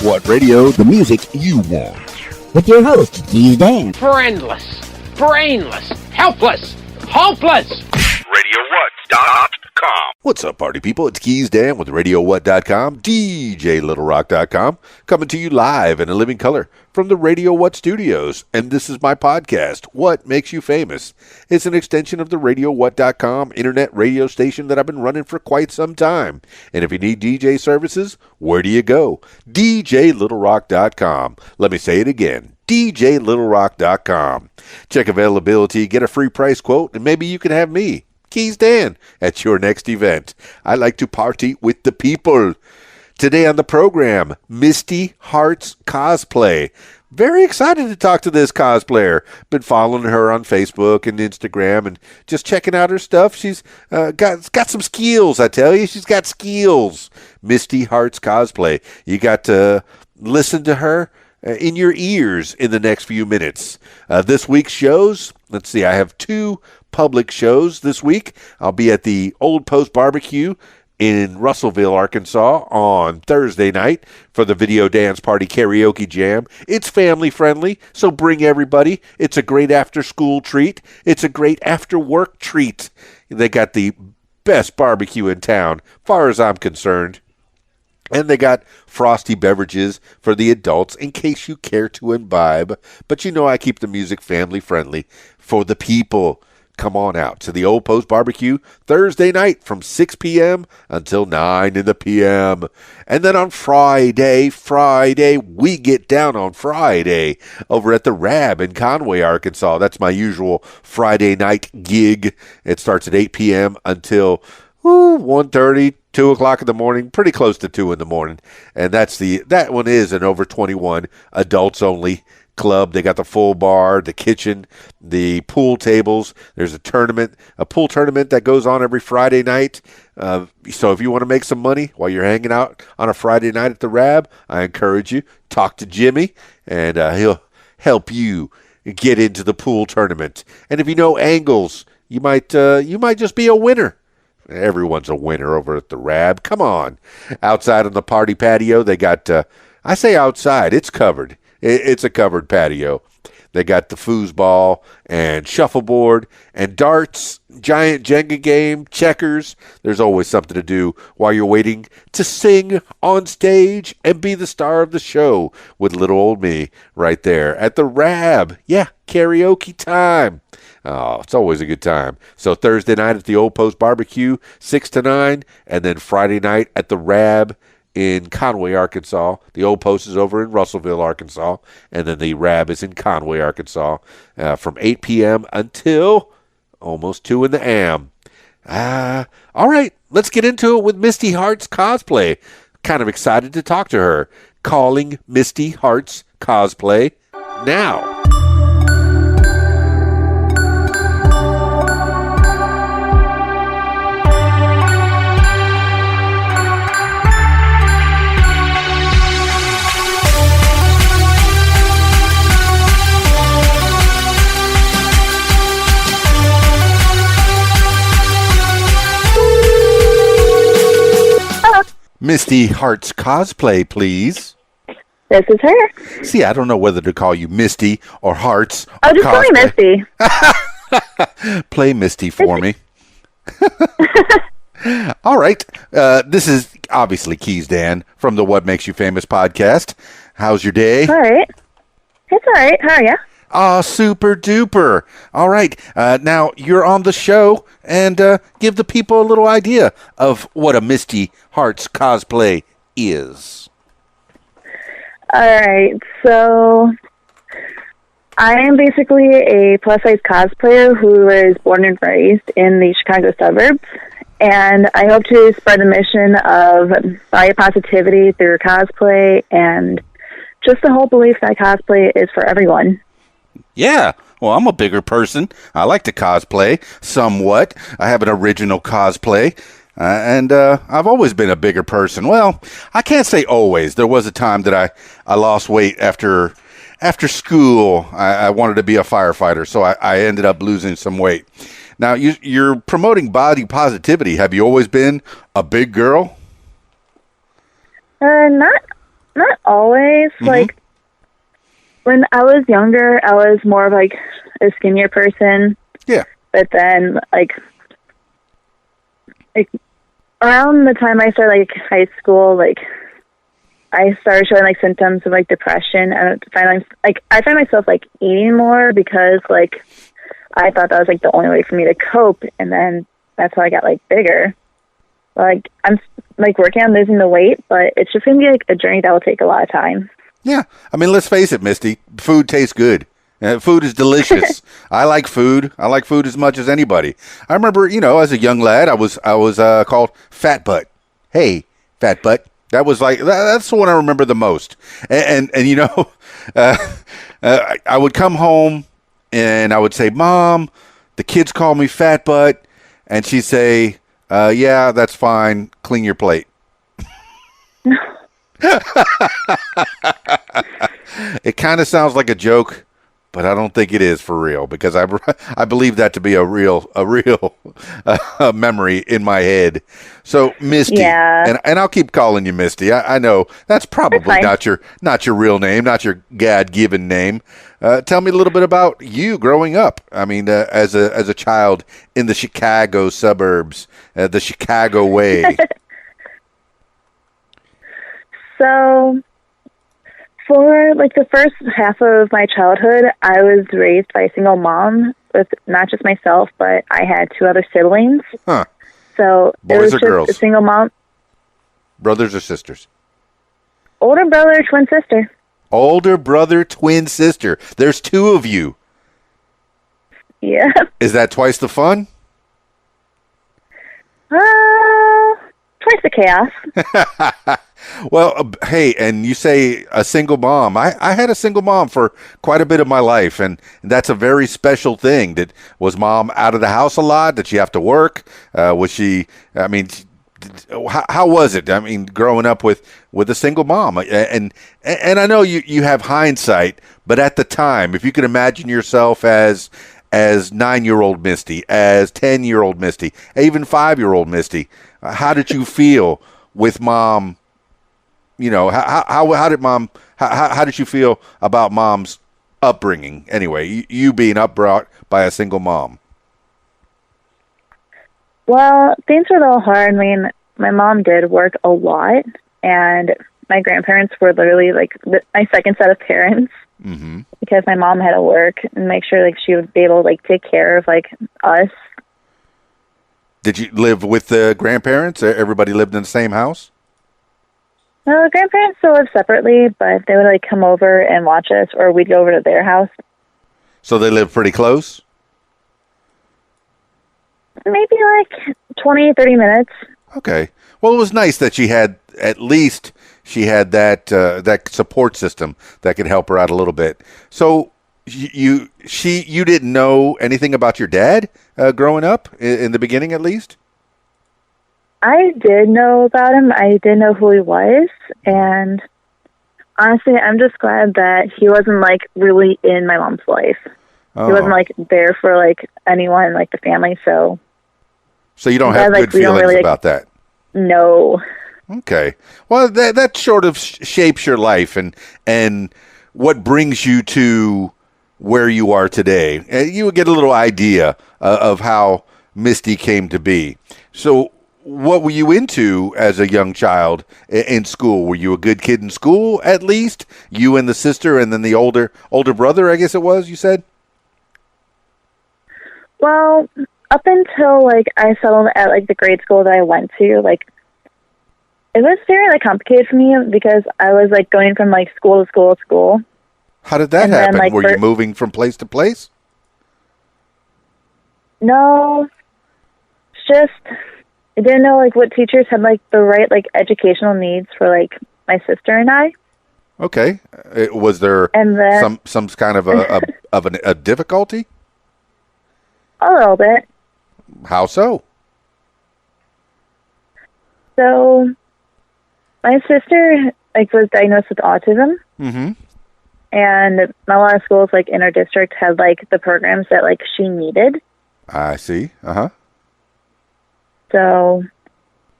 What radio? The music you want. With your host, Keys Dan. Friendless, brainless, helpless, hopeless. RadioWhat.com. What's up, party people? It's Keys Dan with RadioWhat.com, DJLittleRock.com, coming to you live in a living color from the Radio What studios. And this is my podcast, What Makes You Famous. It's an extension of the RadioWhat.com internet radio station that I've been running for quite some time. And if you need DJ services, where do you go? DJLittleRock.com. Let me say it again. DJLittleRock.com. Check availability, get a free price quote, and maybe you can have me, Keys Dan, at your next event. I like to party with the people. Today on the program, Misty Hearts cosplay. Very excited to talk to this cosplayer. Been following her on Facebook and Instagram and just checking out her stuff. She's got some skills, I tell you. She's got skills. Misty Hearts cosplay. You got to listen to her in your ears in the next few minutes. This week's shows, let's see, I have two public shows this week. I'll be at the Old Post Barbecue in Russellville, Arkansas on Thursday night for the Video Dance Party Karaoke Jam. It's family friendly, so bring everybody. It's a great after-school treat. It's a great after-work treat. They got the best barbecue in town, far as I'm concerned. And they got frosty beverages for the adults in case you care to imbibe. But you know I keep the music family friendly for the people. Come on out to the Old Post Barbecue Thursday night from 6 p.m. until 9 in the p.m. And then on Friday, we get down on Friday over at the Rab in Conway, Arkansas. That's my usual Friday night gig. It starts at 8 p.m. until 1:30, 2 o'clock in the morning, pretty close to 2 in the morning. And that one is an over 21 adults only club. They got the full bar, the kitchen, the pool tables. There's a pool tournament that goes on every Friday night. So if you want to make some money while you're hanging out on a Friday night at the Rab, I encourage you, talk to Jimmy, and he'll help you get into the pool tournament. And if you know angles, you might just be a winner. Everyone's a winner over at the Rab. Come on. Outside on the party patio, they got, I say outside, it's covered. It's a covered patio. They got the foosball and shuffleboard and darts, giant Jenga game, checkers. There's always something to do while you're waiting to sing on stage and be the star of the show with little old me right there at the Rab. Yeah, karaoke time. Oh, it's always a good time. So Thursday night at the Old Post Barbecue, 6 to 9, and then Friday night at the Rab in Conway, Arkansas. The Old Post is over in Russellville, Arkansas, and then the Rab is in Conway, Arkansas, from 8 p.m. until almost 2 in the a.m. All right, let's get into it with Misty Hearts cosplay. Kind of excited to talk to her. Calling Misty Hearts cosplay now. Misty Hearts cosplay, please. This is her. See, I don't know whether to call you Misty or Hearts. Oh, just call me Misty. Play Misty for me. All right. This is obviously Keys Dan from the What Makes You Famous podcast. How's your day? All right. It's all right. How are you? Super duper. All right. Now you're on the show, and give the people a little idea of what a Misty Hearts cosplay is. All right. So I am basically a plus-size cosplayer who is born and raised in the Chicago suburbs, and I hope to spread the mission of body positivity through cosplay and just the whole belief that cosplay is for everyone. Yeah, well, I'm a bigger person. I like to cosplay somewhat. I have an original cosplay, and I've always been a bigger person. Well, I can't say always. There was a time that I lost weight after school. I wanted to be a firefighter, so I ended up losing some weight. Now, you're promoting body positivity. Have you always been a big girl? Not always. Like, when I was younger, I was more of, like, a skinnier person. Yeah. But then, like around the time I started, like, high school, like, I started showing, like, symptoms of, like, depression. And finally, like, I find myself, like, eating more because, like, I thought that was, like, the only way for me to cope. And then that's how I got, like, bigger. Like, I'm, like, working on losing the weight, but it's just going to be, like, a journey that will take a lot of time. Yeah. I mean, let's face it, Misty. Food tastes good. Food is delicious. I like food. I like food as much as anybody. I remember, as a young lad, I was called Fat Butt. Hey, Fat Butt. That was like, that's the one I remember the most. And I would come home and I would say, Mom, the kids call me Fat Butt. And she'd say, yeah, that's fine. Clean your plate. It kind of sounds like a joke, but I don't think it is for real, because I believe that to be a real memory in my head. So Misty, Yeah. and I'll keep calling you Misty. I know that's probably not your real name, not your God-given name. Tell me a little bit about you growing up. I mean, as a child in the Chicago suburbs, the Chicago way. So, for, like, the first half of my childhood, I was raised by a single mom with not just myself, but I had 2 other siblings. Huh. So, Boys it was or just girls? a single mom. Brothers or sisters? Older brother, twin sister. Older brother, twin sister. There's 2 of you. Yeah. Is that twice the fun? Twice the chaos. Well, hey, and you say a single mom. I had a single mom for quite a bit of my life, and that's a very special thing. Was Mom out of the house a lot? Did she have to work? Was she, I mean, how was it? I mean, growing up with a single mom, and I know you have hindsight, but at the time, if you could imagine yourself as 9-year-old Misty, as 10-year-old Misty, even 5-year-old Misty, how did you feel with Mom? How did Mom? How did you feel about Mom's upbringing? Anyway, you being upbrought by a single mom. Well, things were a little hard. I mean, my mom did work a lot, and my grandparents were literally, like, my second set of parents. Mm-hmm. Because my mom had to work and make sure, like, she would be able to, like, take care of, like, us. Did you live with the grandparents? Everybody lived in the same house? No, the grandparents still live separately, but they would, like, come over and watch us, or we'd go over to their house. So they live pretty close? Maybe, like, 20, 30 minutes. Okay. Well, it was nice that she had that support system that could help her out a little bit. So you didn't know anything about your dad growing up in the beginning, at least? I did know about him. I did know who he was, and honestly, I'm just glad that he wasn't, like, really in my mom's life. Oh. He wasn't, like, there for, like, anyone, like, the family, so you don't have good feelings about that? No. Okay. Well, that sort of shapes your life and what brings you to where you are today. You would get a little idea of how Misty came to be. So what were you into as a young child in school? Were you a good kid in school, at least? You and the sister, and then the older brother, I guess it was, you said? Well, up until, like, I settled at, like, the grade school that I went to, like, it was very, like, complicated for me because I was, like, going from, like, school to school to school. How did that happen? Then, like, were you moving from place to place? No. It's just, I didn't know, like, what teachers had, like, the right, like, educational needs for, like, my sister and I. Okay. Was there some kind of a difficulty? A little bit. How so? So, my sister, like, was diagnosed with autism. Mm-hmm. And a lot of schools, like, in our district had, like, the programs that, like, she needed. I see. Uh-huh. So,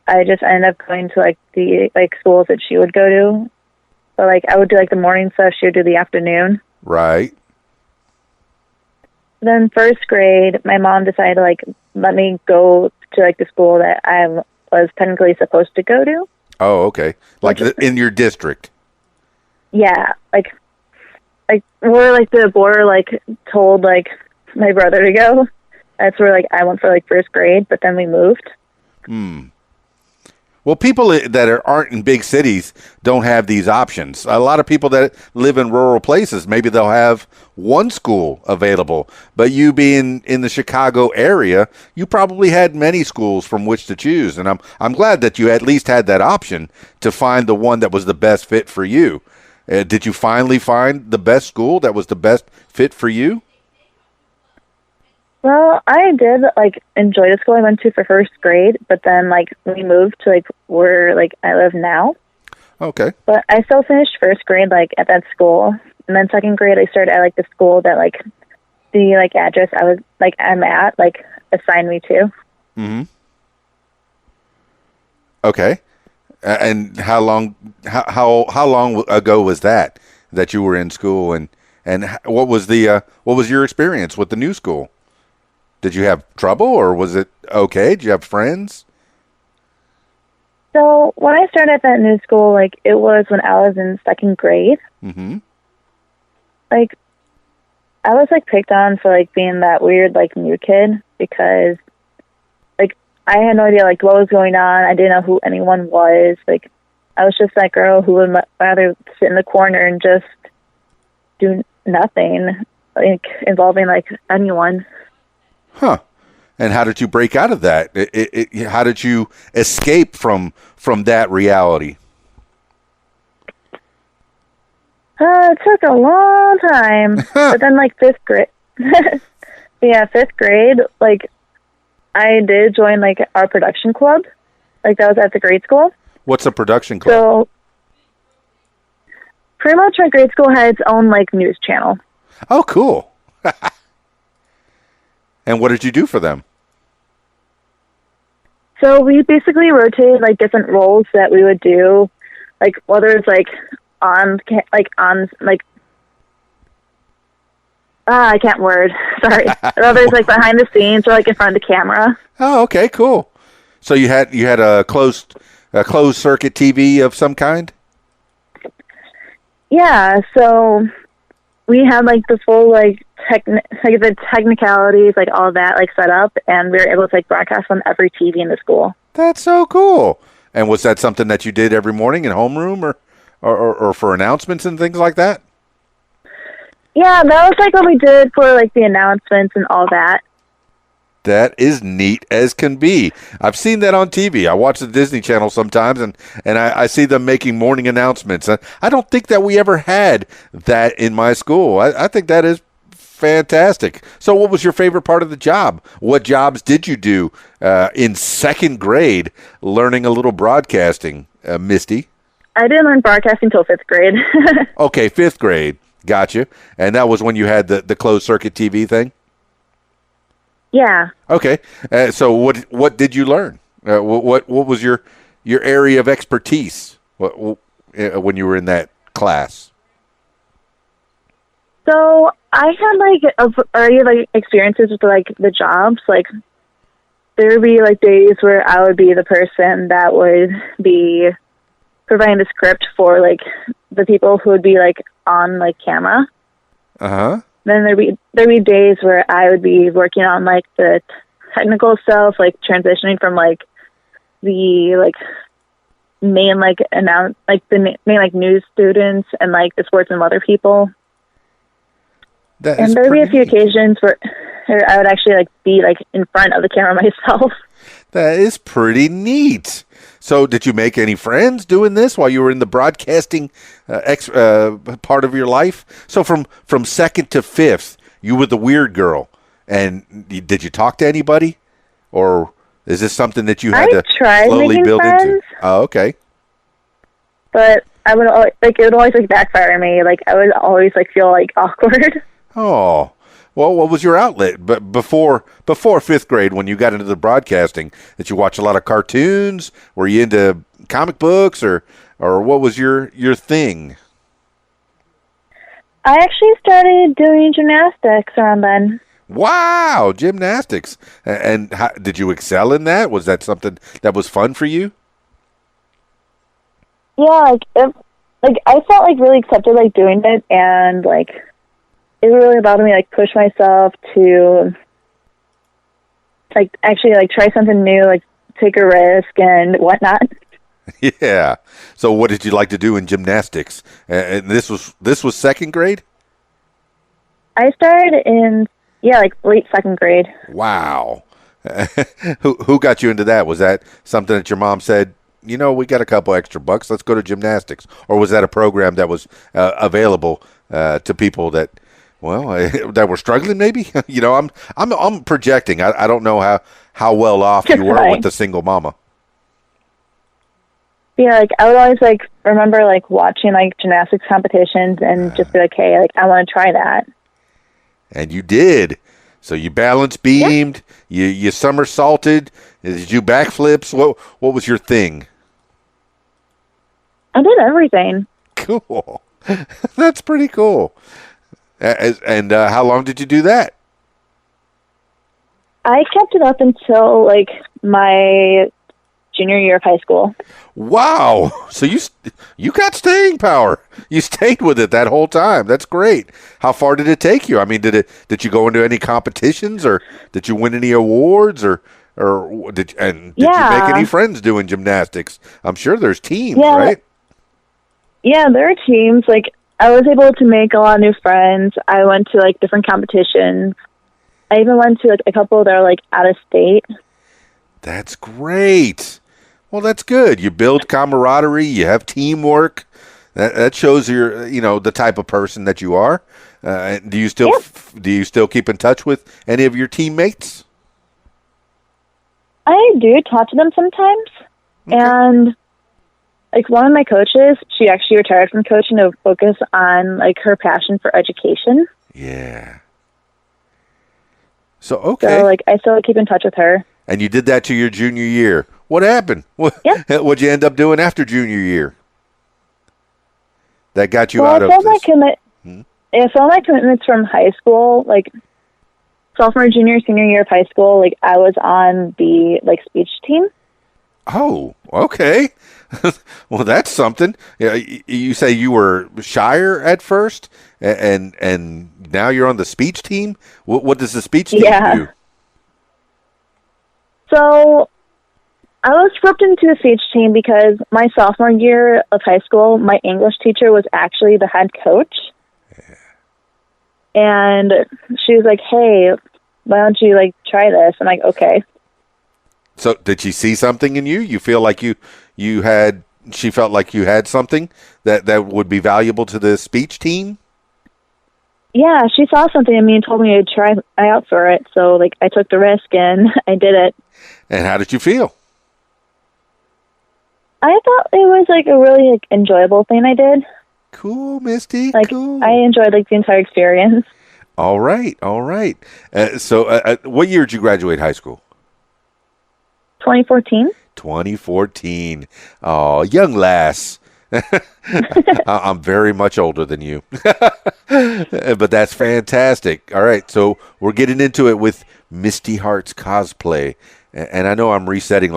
I just ended up going to, like, the, like, schools that she would go to. But like I would do like the morning stuff, she would do the afternoon. Right. Then first grade, my mom decided to like let me go to like the school that I was technically supposed to go to. Oh, okay. Like in your district. Yeah, like where like the board like told like my brother to go. That's where like I went for like first grade, but then we moved. Well, people that aren't in big cities don't have these options. A lot of people that live in rural places, maybe they'll have one school available. But you being in the Chicago area, you probably had many schools from which to choose. And I'm glad that you at least had that option to find the one that was the best fit for you. Did you finally find the best school that was the best fit for you? Well, I did like enjoy the school I went to for first grade, but then like we moved to like where like I live now. Okay. But I still finished first grade like at that school, and then second grade I started at like the school that like the like address I was like I'm at like assigned me to. Mm-hmm. Okay. And how long ago was that you were in school, and what was your experience with the new school? Did you have trouble, or was it okay? Did you have friends? So when I started at that new school, like it was when I was in second grade. Mm-hmm. Like I was like picked on for like being that weird like new kid because like I had no idea like what was going on. I didn't know who anyone was. Like I was just that girl who would rather sit in the corner and just do nothing like involving like anyone. Huh. And how did you break out of that? How did you escape from that reality? It took a long time. But then like fifth grade, fifth grade, like I did join like our production club. Like that was at the grade school. What's a production club? So pretty much my grade school had its own like news channel. Oh, cool. And what did you do for them? So we basically rotated like different roles that we would do, like whether it's like I can't word. Sorry. Whether it's like behind the scenes or like in front of the camera. Oh, okay, cool. So you had a closed circuit TV of some kind? Yeah. So we had like the full like the technicalities, like all that like set up, and we were able to like broadcast on every TV in the school. That's so cool. And was that something that you did every morning in homeroom or for announcements and things like that? Yeah, that was like what we did for like the announcements and all that. That is neat as can be. I've seen that on TV. I watch the Disney Channel sometimes, and I see them making morning announcements. I don't think that we ever had that in my school. I think that is fantastic. So what was your favorite part of the job? What jobs did you do in second grade learning a little broadcasting, Misty? I didn't learn broadcasting until fifth grade. Okay, fifth grade. Gotcha. And that was when you had the closed circuit TV thing? Yeah. Okay. So what did you learn? What was your area of expertise when you were in that class? So I had like already like experiences with like the jobs. Like there would be like days where I would be the person that would be providing the script for like the people who would be like on like camera. Uh-huh. Then there'd be days where I would be working on like the technical stuff, like transitioning from like the like main like the main like news students and like the sports and weather people. And there'd be a few occasions where I would actually like be like in front of the camera myself. That is pretty neat. So did you make any friends doing this while you were in the broadcasting part of your life? So from second to fifth, you were the weird girl. And did you talk to anybody? Or is this something that you had to slowly build friends, into? Oh, okay. But I would always, like it would always like backfire me. Like I would always like feel like awkward. Oh. Well, what was your outlet? But before fifth grade, when you got into the broadcasting, did you watch a lot of cartoons? Were you into comic books, or what was your thing? I actually started doing gymnastics around then. Wow, gymnastics. And how, did you excel in that? Was that something that was fun for you? Yeah, I felt like really accepted like doing it, and like it really allowed me like push myself to like actually like try something new, like take a risk and whatnot. Yeah. So what did you like to do in gymnastics? And this was second grade? I started in like late second grade. Wow. Who got you into that? Was that something that your mom said, you know, we got a couple extra bucks, let's go to gymnastics? Or was that a program that was available to people that, well, that were struggling maybe? You know, I'm projecting. I don't know how well off you were with the single mama. Yeah, like I would always like remember like watching like gymnastics competitions and just be like, hey, like I want to try that. And you did. So you balance beamed, you somersaulted, did you backflips? What was your thing? I did everything. Cool. That's pretty cool. And how long did you do that? I kept it up until like my junior year of high school. Wow. So you got staying power. You stayed with it that whole time. That's great. How far did it take you? I mean, did you go into any competitions, or did you win any awards, or did you make any friends doing gymnastics? I'm sure there's teams, right? Yeah, there are teams. Like I was able to make a lot of new friends. I went to like different competitions. I even went to like a couple that are like out of state. That's great. Well, that's good. You build camaraderie. You have teamwork. That shows you're, the type of person that you are. Do you still keep in touch with any of your teammates? I do talk to them sometimes, and like one of my coaches, she actually retired from coaching to focus on like her passion for education. Yeah. So okay. So like I still keep in touch with her. And you did that to your junior year. What happened? What'd you end up doing after junior year? That got you out of this? I felt my commitments from high school, like sophomore, junior, senior year of high school, like I was on the like speech team. Oh, okay. Well, that's something. Yeah, you say you were shyer at first, and now you're on the speech team. What does the speech team do? So I was roped into the speech team because my sophomore year of high school, my English teacher was actually the head coach. Yeah. And she was like, hey, why don't you like try this? I'm like, okay. So did she see something in you? You feel like she felt like you had something that would be valuable to the speech team? Yeah, she saw something in me and told me to try out for it. So like I took the risk and I did it. And how did you feel? I thought it was like a really like enjoyable thing I did. Cool, Misty. Like cool. I enjoyed like the entire experience. All right. So what year did you graduate high school? 2014. 2014. Oh, young lass. I'm very much older than you. But that's fantastic. All right, so we're getting into it with Misty Hearts cosplay. And I know I'm resetting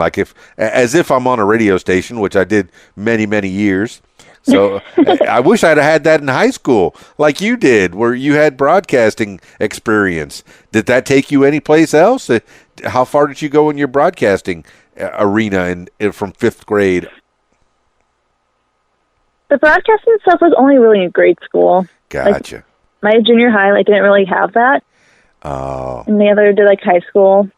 as if I'm on a radio station, which I did many, many years. So I wish I'd have had that in high school like you did, where you had broadcasting experience. Did that take you anyplace else? How far did you go in your broadcasting arena from fifth grade? The broadcasting stuff was only really in grade school. Gotcha. Like, my junior high, didn't really have that. Oh. And the other did high school.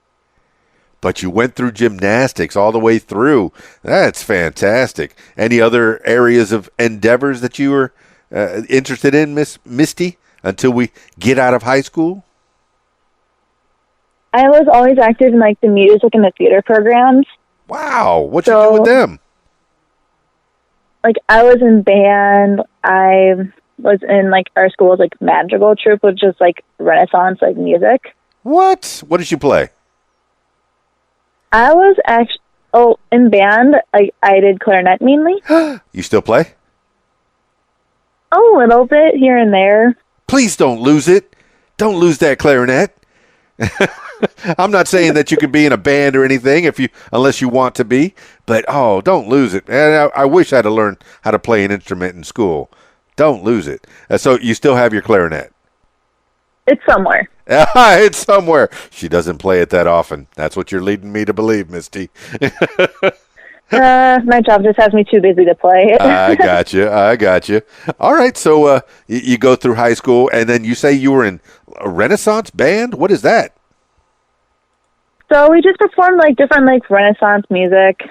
But you went through gymnastics all the way through. That's fantastic. Any other areas of endeavors that you were interested in, Miss Misty, until we get out of high school? I was always active in the music and the theater programs. Wow. What you do with them? I was in band. I was in our school's madrigal troupe, which is Renaissance music. What? What did you play? I was actually in band. I did clarinet mainly. You still play? Oh little bit here and there. Please don't lose it. Don't lose that clarinet. I'm not saying that you could be in a band or anything unless you want to be, but don't lose it. And I wish I'd have learned how to play an instrument in school. Don't lose it. So you still have your clarinet? It's somewhere. It's somewhere. She doesn't play it that often. That's what you're leading me to believe, Misty. My job just has me too busy to play. I got you. All right, so you go through high school, and then you say you were in a Renaissance band? What is that? So we just performed like different like Renaissance music.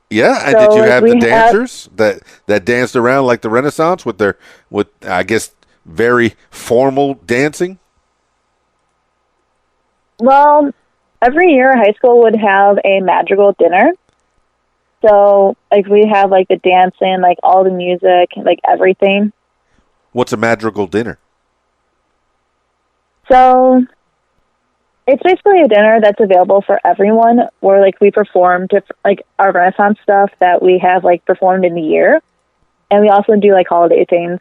Yeah, and So, did you like, have the dancers that danced around like the Renaissance with I guess very formal dancing? Well, every year high school would have a madrigal dinner. So, like, we have, like, the dancing, like, all the music, like, everything. What's a madrigal dinner? So, it's basically a dinner that's available for everyone where, like, we perform, like, our Renaissance stuff that we have, like, performed in the year. And we also do, like, holiday things.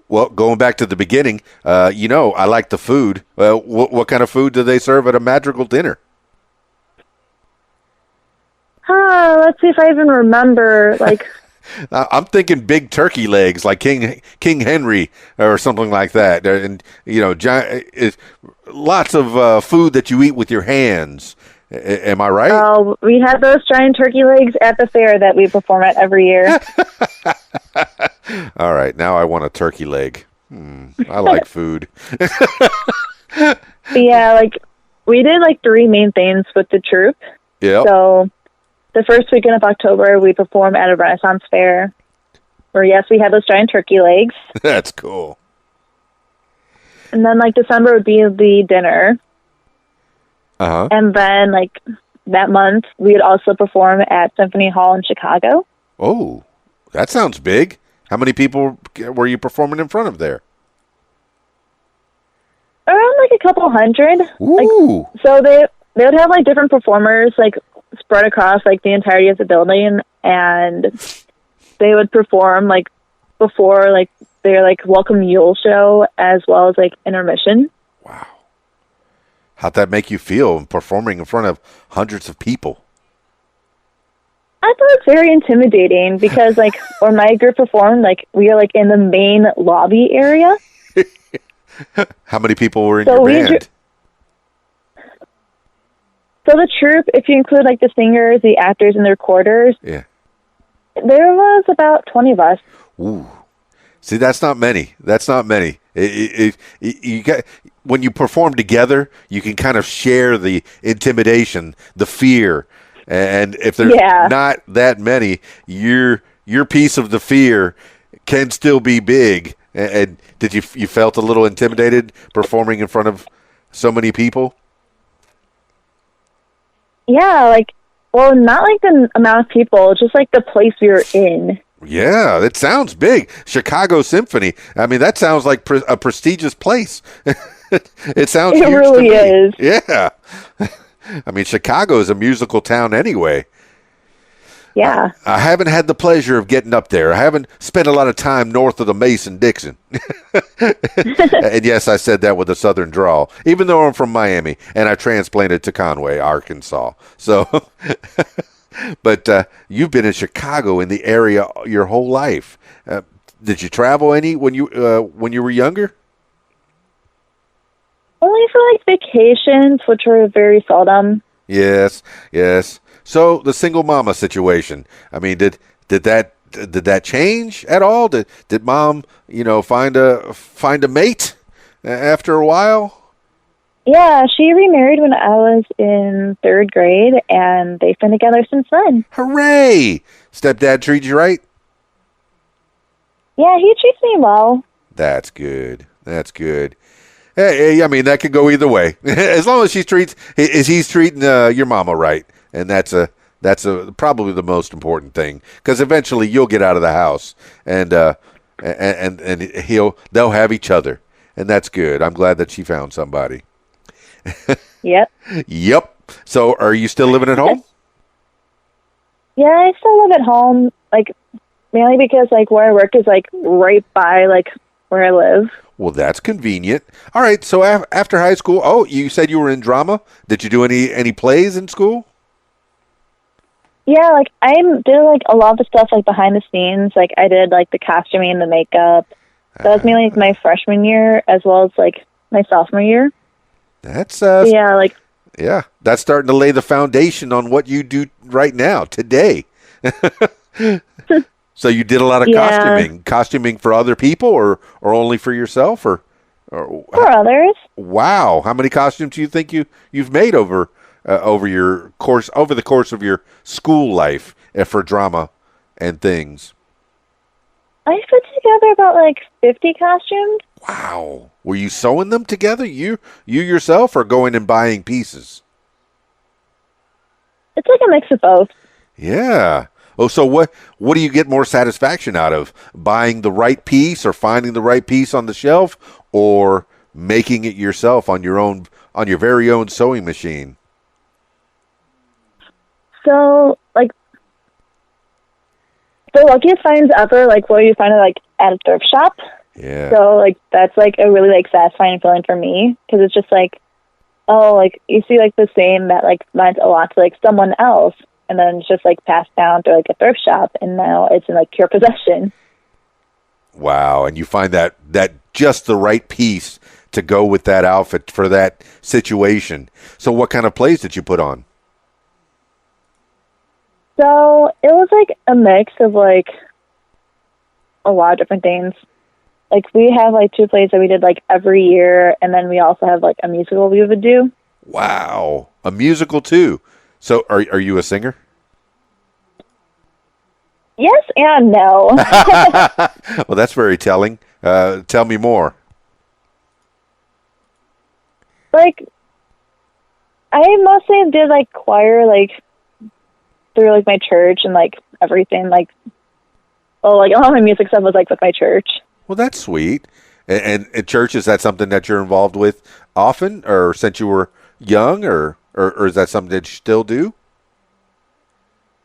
Well, going back to the beginning, I like the food. What kind of food do they serve at a madrigal dinner? Let's see if I even remember, like... I'm thinking big turkey legs, like King Henry or something like that. And, lots of food that you eat with your hands. Am I right? We have those giant turkey legs at the fair that we perform at every year. All right, now I want a turkey leg. I like food. Yeah, like, we did, like, 3 main things with the troupe. Yeah. So... the first weekend of October, we perform at a Renaissance fair where, yes, we had those giant turkey legs. That's cool. And then, like, December would be the dinner. Uh-huh. And then, like, that month, we would also perform at Symphony Hall in Chicago. Oh, that sounds big. How many people were you performing in front of there? Around, like, a couple hundred. Ooh. Like, so they would have, like, different performers, like, spread across like the entirety of the building, and they would perform like before like their like welcome Yule show as well as like intermission. Wow. How'd that make you feel performing in front of hundreds of people? I thought it was very intimidating because like when my group performed, like we were like in the main lobby area. How many people were in your band? So the troupe, if you include like the singers, the actors, and the recorders, yeah, there was about 20 of us. Ooh, see, that's not many. You got, when you perform together, you can kind of share the intimidation, the fear, and if there's not that many, your piece of the fear can still be big. And did you felt a little intimidated performing in front of so many people? Yeah, like, well, not like the amount of people, just like the place we were in. Yeah, it sounds big. Chicago Symphony. I mean, that sounds like a prestigious place. It sounds huge really to me. is. Yeah. I mean, Chicago is a musical town anyway. Yeah. I haven't had the pleasure of getting up there. I haven't spent a lot of time north of the Mason-Dixon. And yes, I said that with a southern drawl, even though I'm from Miami and I transplanted to Conway, Arkansas. So, but you've been in Chicago in the area your whole life. Did you travel any when you were younger? Only for like vacations, which were very seldom. Yes. So the single mama situation. I mean, did that change at all? Did mom, find a mate after a while? Yeah, she remarried when I was in 3rd grade, and they've been together since then. Hooray! Stepdad treats you right? Yeah, he treats me well. That's good. Hey, I mean, that could go either way. As long as he's treating your mama right. And that's probably the most important thing, because eventually you'll get out of the house and they'll have each other, and that's good. I'm glad that she found somebody. Yep. So, are you still living at home? Yeah, I still live at home. Like, mainly because like where I work is like right by like where I live. Well, that's convenient. All right. So after high school, oh, you said you were in drama. Did you do any plays in school? Yeah, like I did like a lot of the stuff like behind the scenes. Like I did like the costuming and the makeup. That was mainly like, my freshman year as well as like my sophomore year. That's Yeah, like yeah, that's starting to lay the foundation on what you do right now today. So you did a lot of yeah, costuming for other people, or only for yourself, or for others. wow, how many costumes do you think you've made over the course of your school life for drama and things? I put together about like 50 costumes. Wow, were you sewing them together, you yourself, or going and buying pieces? It's like a mix of both. Yeah. Oh, so what do you get more satisfaction out of? Buying the right piece, or finding the right piece on the shelf, or making it yourself on your very own sewing machine? So like the luckiest finds ever, like where you find it like at a thrift shop. Yeah. So like that's like a really like satisfying feeling for me because it's just like, oh, like you see like the same that like meant a lot to like someone else, and then it's just like passed down to like a thrift shop, and now it's in like your possession. Wow, and you find that just the right piece to go with that outfit for that situation. So what kind of plays did you put on? So it was like a mix of like a lot of different things. Like we have like 2 plays that we did like every year, and then we also have like a musical we would do. Wow, a musical too. So are you a singer? Yes and no. Well, that's very telling. Tell me more. Like I mostly did like choir like through like my church and like everything like like all my music stuff was like with my church. Well, that's sweet. And at church, is that something that you're involved with often, or since you were young, or is that something that you still do?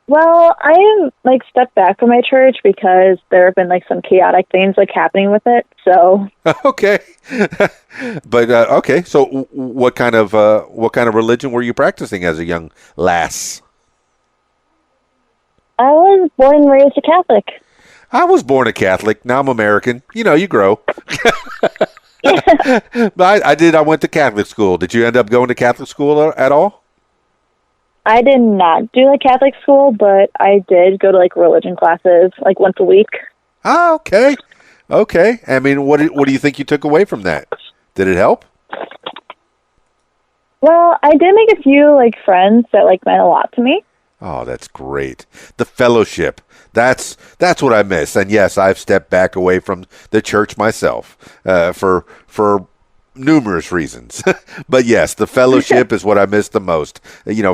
Well, I am like stepped back from my church because there have been like some chaotic things like happening with it. So Okay. But okay. So what kind of religion were you practicing as a young lass? I was born and raised a Catholic. I was born a Catholic. Now I'm American. You grow. But I went to Catholic school. Did you end up going to Catholic school at all? I did not do like Catholic school, but I did go to like religion classes like once a week. Oh, okay. Okay. I mean, what do you think you took away from that? Did it help? Well, I did make a few like friends that like meant a lot to me. Oh, that's great. The fellowship. That's what I miss. And yes, I've stepped back away from the church myself for numerous reasons. But yes, the fellowship is what I miss the most.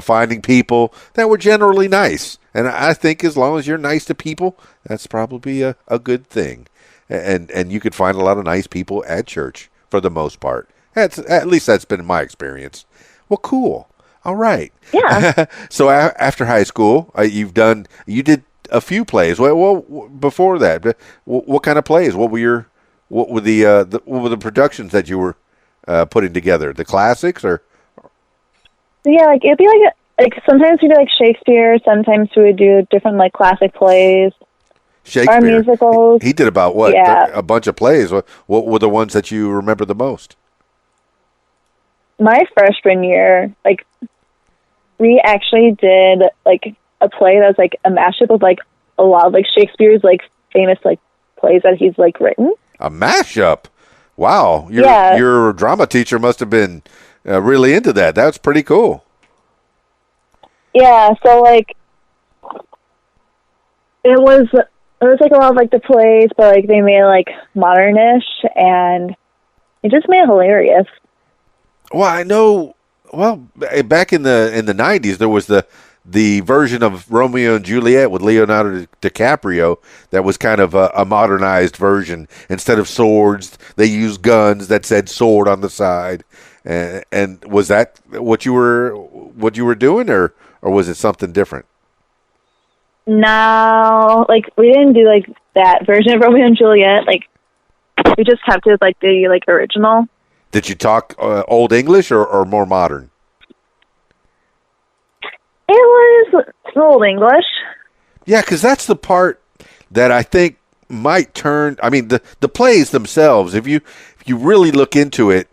Finding people that were generally nice. And I think as long as you're nice to people, that's probably a good thing. And you could find a lot of nice people at church for the most part. At least that's been my experience. Well, cool. All right. Yeah. So after high school, you did a few plays. Well, before that, what kind of plays? What were the productions that you were putting together? The classics, or? Yeah, like it'd be like sometimes we do like Shakespeare, sometimes we would do different like classic plays. Shakespeare. Our musicals. He did about what? Yeah. A bunch of plays. What were the ones that you remember the most? My freshman year, like we actually did like a play that was like a mashup of like a lot of like Shakespeare's like famous like plays that he's like written. A mashup. Wow. Yeah. Your drama teacher must have been really into that. That's pretty cool. Yeah, so like it was like a lot of like the plays, but like they made it like modernish, and it just made it hilarious. Well, I know. Well, back in the 90s, there was the version of Romeo and Juliet with Leonardo DiCaprio that was kind of a modernized version. Instead of swords, they used guns that said sword on the side. And was that what you were doing, or was it something different? No, like we didn't do like that version of Romeo and Juliet. Like we just kept it like the like original. Did you talk Old English or more modern? It was Old English. Yeah, because that's the part that I think might turn. I mean, the plays themselves. If you really look into it,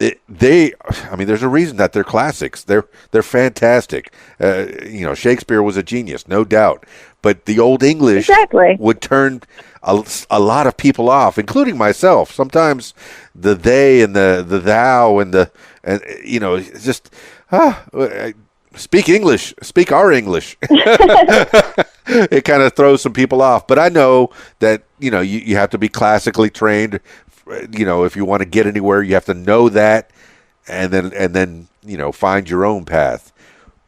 I mean, there's a reason that they're classics. They're fantastic. Shakespeare was a genius, no doubt. But the Old English would turn a lot of people off, including myself. Sometimes the they and the thou and it's just speak English, speak our English. It kind of throws some people off. But I know that you have to be classically trained. If you want to get anywhere, you have to know that, and then find your own path.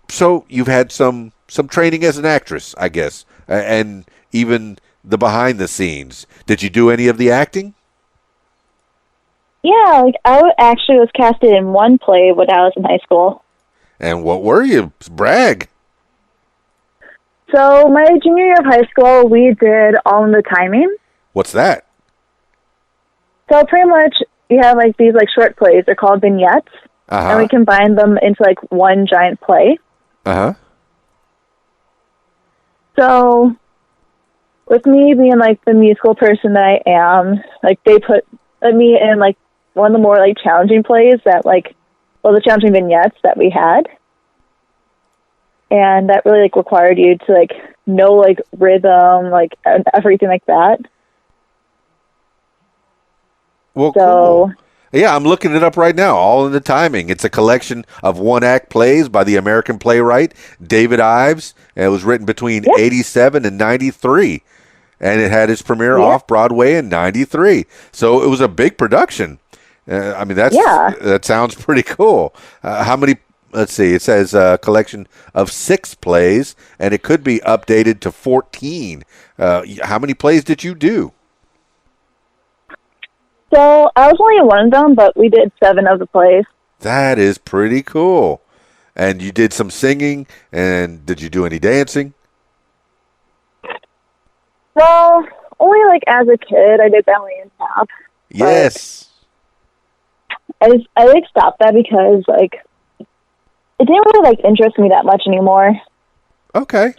So you've had some training as an actress, I guess, and even the behind the scenes. Did you do any of the acting? Yeah, like I actually was casted in one play when I was in high school. And what were you? Brag. So my junior year of high school, we did All in the Timing. What's that? So pretty much you have like these like short plays. They're called vignettes. Uh-huh. And we combine them into like one giant play. Uh-huh. So with me being like the musical person that I am, like they put me in like one of the more like challenging plays the challenging vignettes that we had. And that really like required you to like know like rhythm, like and everything like that. Well, cool. Yeah, I'm looking it up right now. All in the Timing. It's a collection of one-act plays by the American playwright David Ives. And it was written between 87 and 93. And it had its premiere off-Broadway in 93. So it was a big production. I mean, that sounds pretty cool. How many, let's see, it says a collection of 6 plays, and it could be updated to 14. How many plays did you do? So I was only in one of them, but we did 7 of the plays. That is pretty cool. And you did some singing, and did you do any dancing? Well, only like as a kid, I did ballet and tap. Yes. I like stopped that because like it didn't really like interest me that much anymore. Okay.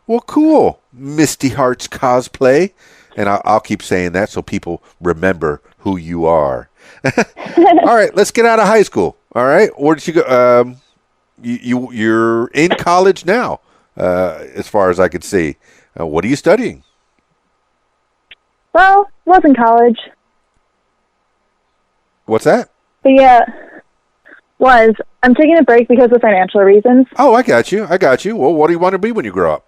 Well, cool. Misty Hearts cosplay. And I'll keep saying that so people remember who you are. All right, let's get out of high school. All right, where did you go? You're in college now, as far as I could see. What are you studying? Well, was in college. What's that? But yeah, I'm taking a break because of financial reasons. Oh, I got you. Well, what do you want to be when you grow up?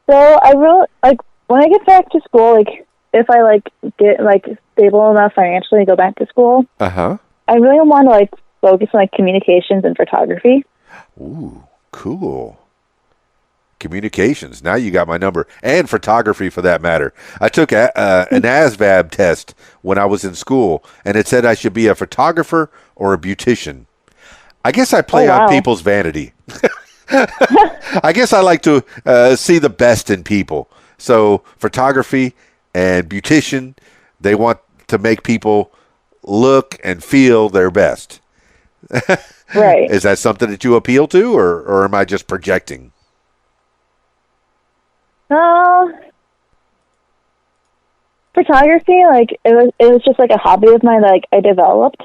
So I really like when I get back to school. Like if I like get like stable enough financially to go back to school. I really want to like focus on like communications and photography. Ooh, cool. Communications. Now you got my number. And photography, for that matter. I took an ASVAB test when I was in school, and it said I should be a photographer or a beautician. I guess I play on people's vanity. I guess I like to see the best in people. So photography and beautician, they want to make people look and feel their best. Right. Is that something that you appeal to, or am I just projecting? Photography, like it was just like a hobby of mine that like I developed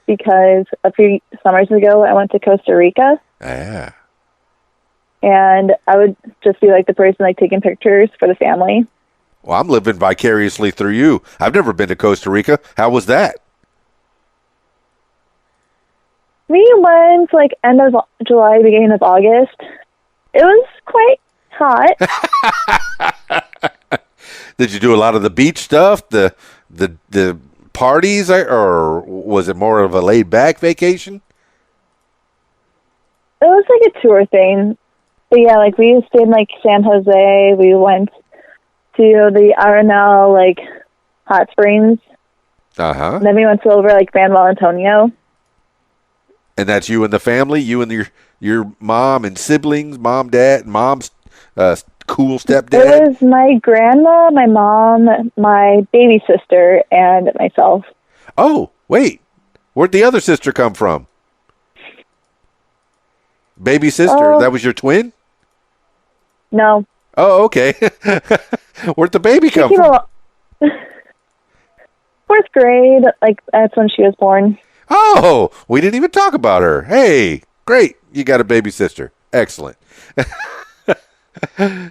because a few summers ago I went to Costa Rica. Yeah. And I would just be like the person like taking pictures for the family. Well, I'm living vicariously through you. I've never been to Costa Rica. How was that? We went like end of July, beginning of August. It was quite hot. Did you do a lot of the beach stuff, the parties, or was it more of a laid back vacation? It was like a tour thing. But yeah, like we stayed in like San Jose. We went to the Arenal like hot springs. Uh-huh. And then we went over like Manuel Antonio. And that's you and the family, you and your mom and siblings, mom, dad, mom's cool It stepdad? was my grandma, my mom, my baby sister, and myself. Oh, wait. Where'd the other sister come from? Baby sister? Oh. That was your twin? No. Oh, okay. Where'd the baby come She came from? fourth grade, like that's when she was born. Oh, we didn't even talk about her. Hey, great. You got a baby sister. Excellent.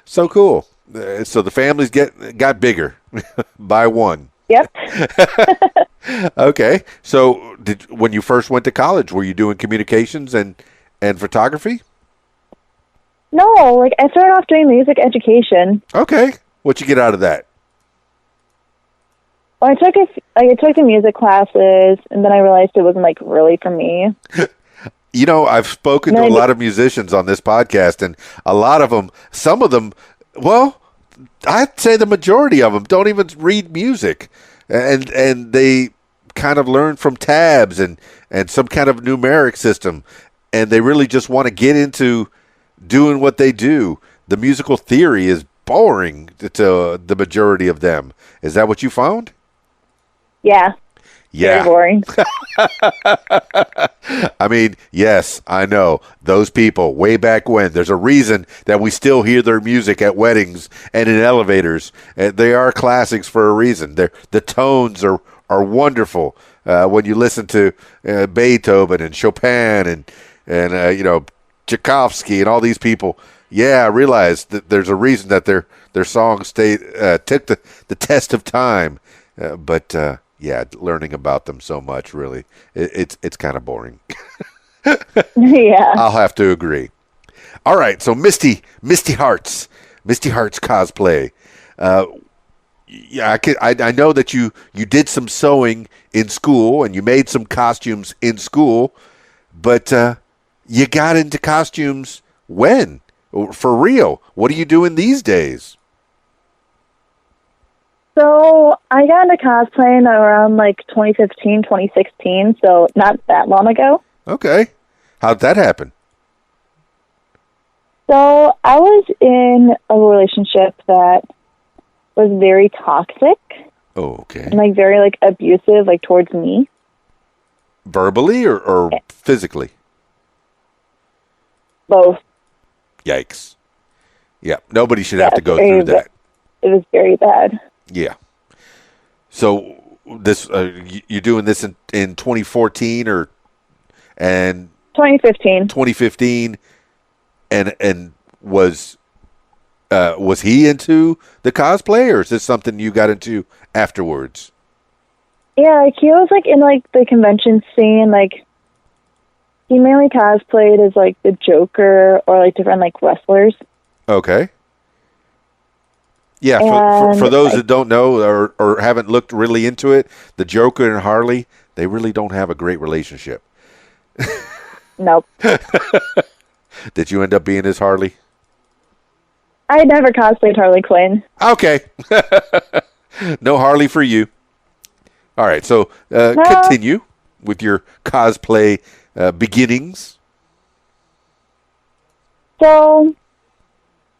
So cool. So the families got bigger by one. Yep. Okay. So when you first went to college, were you doing communications and photography? No, like I started off doing music education. Okay. What'd you get out of that? Well, I took the music classes, and then I realized it wasn't like really for me. You know, I've spoken to a lot of musicians on this podcast, and a lot of them, some of them, well, I'd say the majority of them don't even read music, and they kind of learn from tabs and some kind of numeric system, and they really just want to get into doing what they do. The musical theory is boring to the majority of them. Is that what you found? Yeah. Yeah. Very boring. I mean, yes, I know. Those people, way back when, there's a reason that we still hear their music at weddings and in elevators. They are classics for a reason. The tones are wonderful when you listen to Beethoven and Chopin and you know, Tchaikovsky and all these people. Yeah, I realize that there's a reason that their songs took the test of time. But yeah, learning about them so much, really, it's kind of boring. Yeah. I'll have to agree. All right, so Misty Hearts cosplay. Yeah, I know that you did some sewing in school and you made some costumes in school, but you got into costumes when? For real? What are you doing these days? So I got into cosplaying around like 2015, 2016, so not that long ago. Okay. How'd that happen? So I was in a relationship that was very toxic Oh, okay. and like very like abusive, like towards me. Verbally or physically? Both. Yikes. Yeah, nobody should have to go very through that. It was very bad. Yeah. So this you're doing this in 2014 and 2015. 2015, and was he into the cosplay, or is this something you got into afterwards? Yeah, like he was like in like the convention scene, like he mainly cosplayed as like the Joker or like different like wrestlers. Okay. Yeah, for And, those that don't know or haven't looked really into it, the Joker and Harley, they really don't have a great relationship. Nope. Did you end up being his Harley? I never cosplayed Harley Quinn. Okay. No Harley for you. All right, so continue with your cosplay beginnings. So,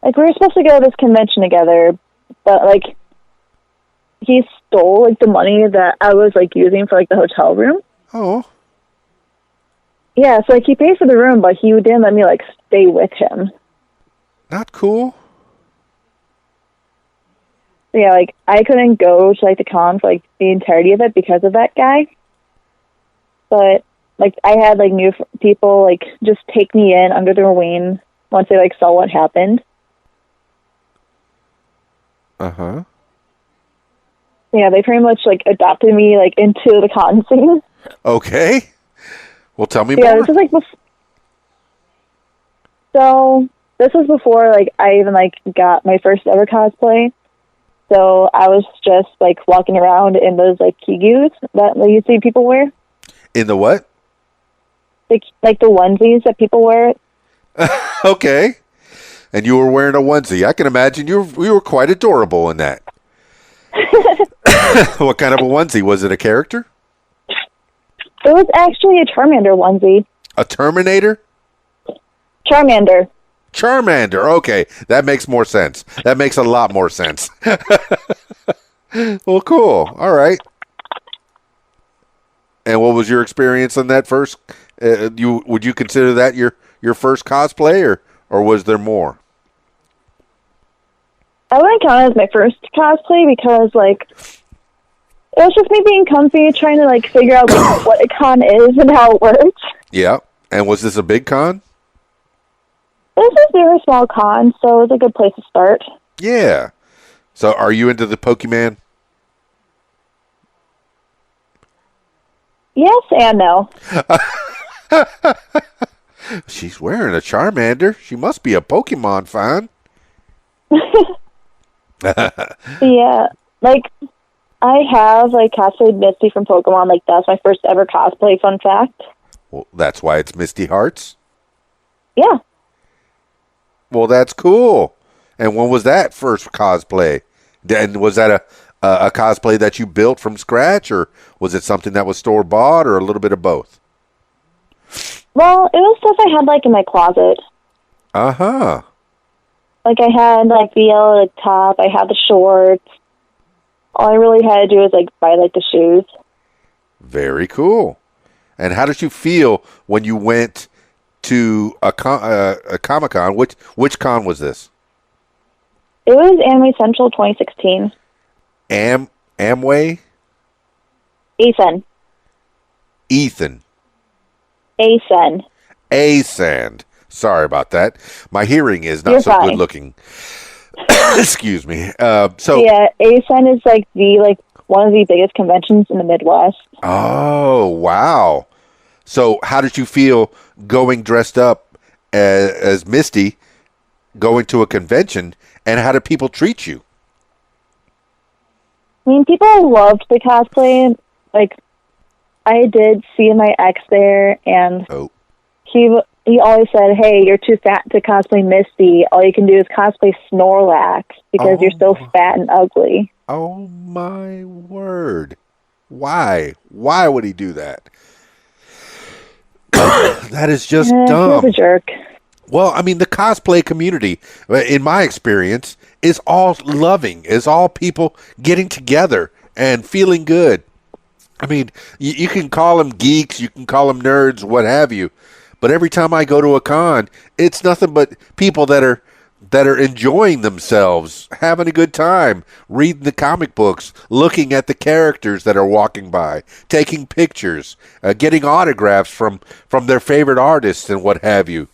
like, we were supposed to go to this convention together, but, like, he stole, like, the money that I was, like, using for, like, the hotel room. Oh. Yeah, so, like, he paid for the room, but he didn't let me, like, stay with him. Not cool. So, yeah, like, I couldn't go to, like, the con for, like, the entirety of it because of that guy. But, like, I had, like, new people, like, just take me in under their wing once they, like, saw what happened. Uh-huh. Yeah, they pretty much, like, adopted me, like, into the con scene. Okay. Well, tell me Yeah, more. this is, like, so, this was before, like, I even, like, got my first ever cosplay. So, I was just, like, walking around in those, like, kigus that like, you see people wear. In the what? Like the onesies that people wear. Okay. And you were wearing a onesie. I can imagine you were quite adorable in that. What kind of a onesie? Was it a character? It was actually a Terminator onesie. A Terminator? Charmander. Charmander. Okay, that makes more sense. That makes a lot more sense. Well, cool. All right. And what was your experience on that first? Would you consider that your first cosplay, or was there more? I wouldn't count it as my first cosplay because, like, it was just me being comfy, trying to, like, figure out, like, what a con is and how it works. Yeah. And was this a big con? This is a very small con, so it's a good place to start. Yeah. So are you into the Pokemon? Yes and no. She's wearing a Charmander. She must be a Pokemon fan. Yeah, like, I have, like, cosplayed Misty from Pokemon. Like, that's my first ever cosplay, fun fact. Well, that's why it's Misty Hearts. Yeah. Well, that's cool. And when was that first cosplay? And was that a cosplay that you built from scratch, or was it something that was store-bought, or a little bit of both? Well, it was stuff I had, like, in my closet. Uh-huh. Like, I had, like, the yellow top, I had the shorts. All I really had to do was, like, buy, like, the shoes. Very cool. And how did you feel when you went to a Comic-Con? Which con was this? It was Anime Central 2016. Amway? Ethan. Asand. Sorry about that. My hearing is not You're so fine. good looking. Excuse me. So Yeah, ASEN is, like, one of the biggest conventions in the Midwest. Oh, wow. So how did you feel going dressed up as Misty, going to a convention, and how did people treat you? I mean, people loved the cosplay. Like, I did see my ex there, and he always said, "Hey, you're too fat to cosplay Misty. All you can do is cosplay Snorlax because you're so fat and ugly." Oh, my word. Why? Why would he do that? That is just dumb. He's a jerk. Well, I mean, the cosplay community, in my experience, is all loving, is all people getting together and feeling good. I mean, you can call them geeks, you can call them nerds, what have you. But every time I go to a con, it's nothing but people that are enjoying themselves, having a good time, reading the comic books, looking at the characters that are walking by, taking pictures, getting autographs from their favorite artists and what have you.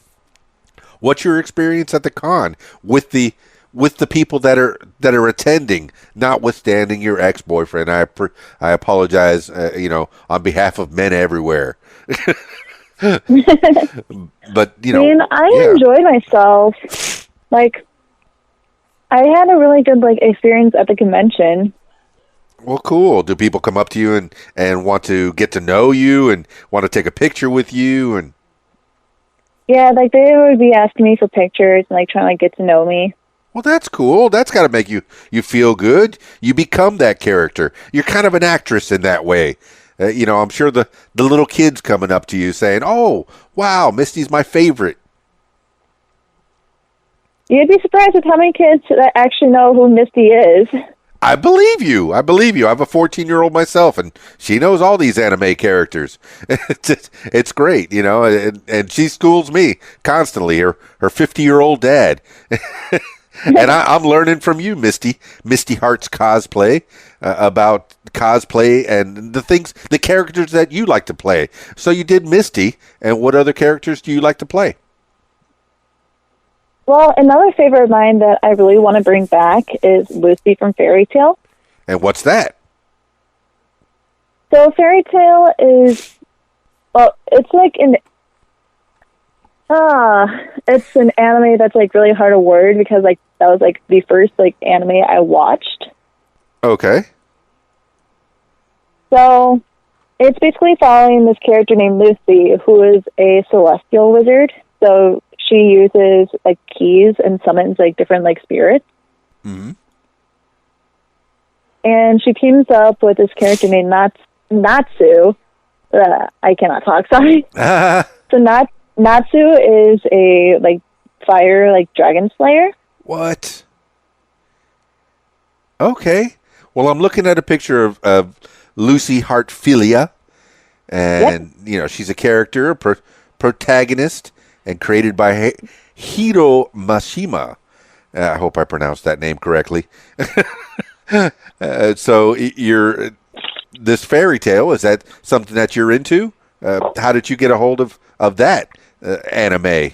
What's your experience at the con with the people that are attending, notwithstanding your ex-boyfriend? I apologize, on behalf of men everywhere. But I mean, I enjoyed myself. Like, I had a really good, like, experience at the convention. Well, cool. Do people come up to you and want to get to know you and want to take a picture with you? And yeah, like, they would be asking me for pictures and, like, trying to, like, get to know me. Well, that's cool. That's got to make you feel good. You become that character. You're kind of an actress in that way. I'm sure the little kids coming up to you saying, "Oh, wow, Misty's my favorite." You'd be surprised at how many kids that actually know who Misty is. I believe you. I have a 14-year-old myself, and she knows all these anime characters. It's great, and she schools me constantly, her 50-year-old dad. And I'm learning from you, Misty Hearts cosplay, about cosplay and the characters that you like to play. So you did Misty, and what other characters do you like to play? Well, another favorite of mine that I really want to bring back is Lucy from Fairy Tail. And what's that? So Fairy Tail is, well, it's like it's an anime that's, like, really hard to word because, like, that was, like, the first, like, anime I watched. Okay. So it's basically following this character named Lucy, who is a celestial wizard. So she uses, like, keys and summons, like, different, like, spirits. Mm-hmm. And she teams up with this character named Natsu. I cannot talk, sorry. So Natsu is a like fire like dragon slayer. What? Okay. Well, I'm looking at a picture of Lucy Heartfilia, and she's a character, protagonist, and created by Hiro Mashima. I hope I pronounced that name correctly. So you're this fairy tale, is that something that you're into? How did you get a hold of that anime?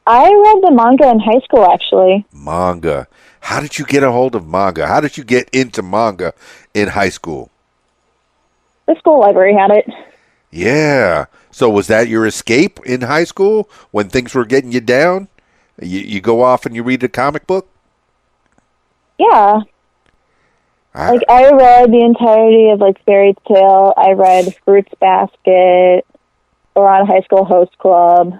I read the manga in high school, actually. Manga. How did you get a hold of manga? How did you get into manga in high school? The school library had it. Yeah. So was that your escape in high school when things were getting you down? You go off and you read a comic book? Yeah. I read the entirety of like Fairy Tale. I read Fruits Basket, or on High School Host Club.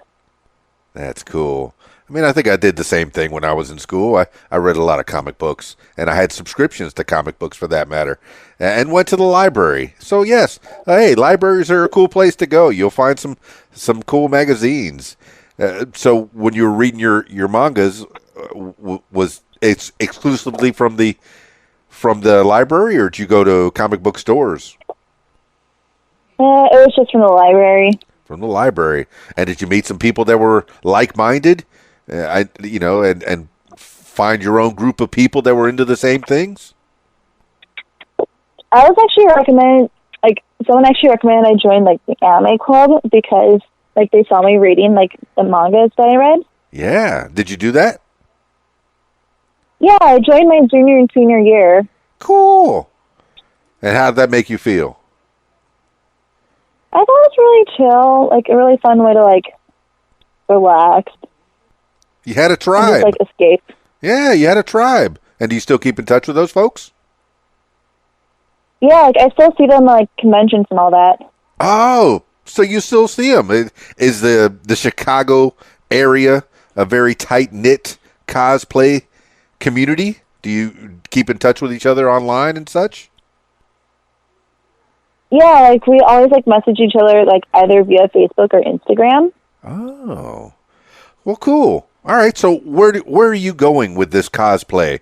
That's cool. I mean, I think I did the same thing when I was in school. I read a lot of comic books, and I had subscriptions to comic books for that matter, and went to the library. So yes, hey, libraries are a cool place to go. You'll find some cool magazines. So when you were reading your mangas, was it exclusively from the library, or did you go to comic book stores? It was just from the library. From the library. And did you meet some people that were like-minded? And find your own group of people that were into the same things? I was actually someone actually recommended I join like the anime club because like they saw me reading like the mangas that I read. Yeah. Did you do that? Yeah, I joined my junior and senior year. Cool. And how did that make you feel? I thought it was really chill, like a really fun way to like relax. You had a tribe. And just, like, escape. Yeah, you had a tribe. And do you still keep in touch with those folks? Yeah, like I still see them at, like conventions and all that. Oh, so you still see them? Is the Chicago area a very tight knit cosplay community? Do you keep in touch with each other online and such? Yeah, like we always like message each other like either via Facebook or Instagram. Oh, well, cool. All right, so where are you going with this cosplay?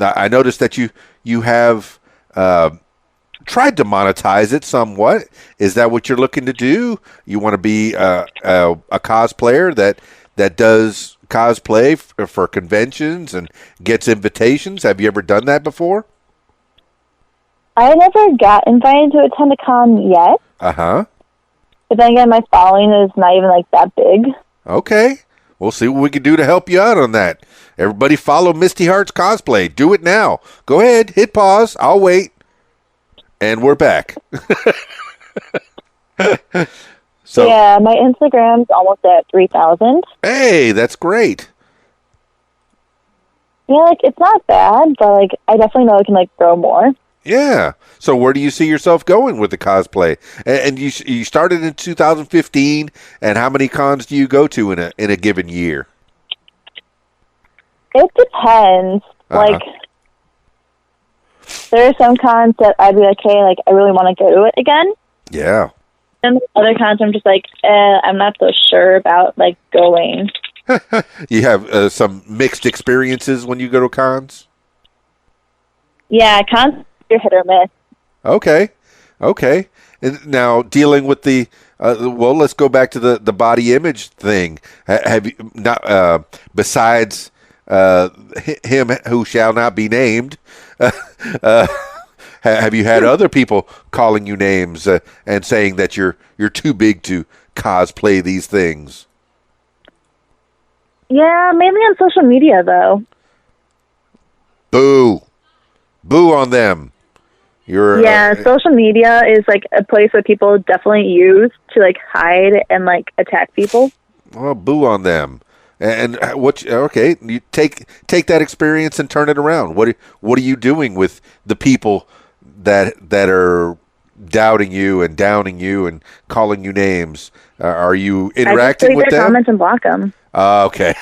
I noticed that you have tried to monetize it somewhat. Is that what you're looking to do? You want to be a cosplayer that does cosplay for conventions and gets invitations? Have you ever done that before? I never got invited to attend a con yet. Uh-huh. But then again, my following is not even like that big. Okay. We'll see what we can do to help you out on that. Everybody follow Misty Hearts Cosplay. Do it now. Go ahead. Hit pause. I'll wait. And we're back. So yeah, my Instagram's almost at 3,000. Hey, that's great. Yeah, like it's not bad, but like I definitely know I can like grow more. Yeah. So where do you see yourself going with the cosplay? And you started in 2015, and how many cons do you go to in a given year? It depends. Like there are some cons that I'd be like, hey, like I really want to go to it again. Yeah. And other cons I'm just like, I'm not so sure about like going. You have some mixed experiences when you go to cons? Yeah, cons are hit or miss. Okay. And now dealing with the well, let's go back to the body image thing. Have you not besides him who shall not be named? Have you had other people calling you names and saying that you're too big to cosplay these things? Yeah, mainly on social media though. Boo on them. Social media is like a place that people definitely use to like hide and like attack people. Well, boo on them. And you take that experience and turn it around. What are you doing with the people that are doubting you and downing you and calling you names? Are you interacting with them? I just delete their comments and block them. Okay.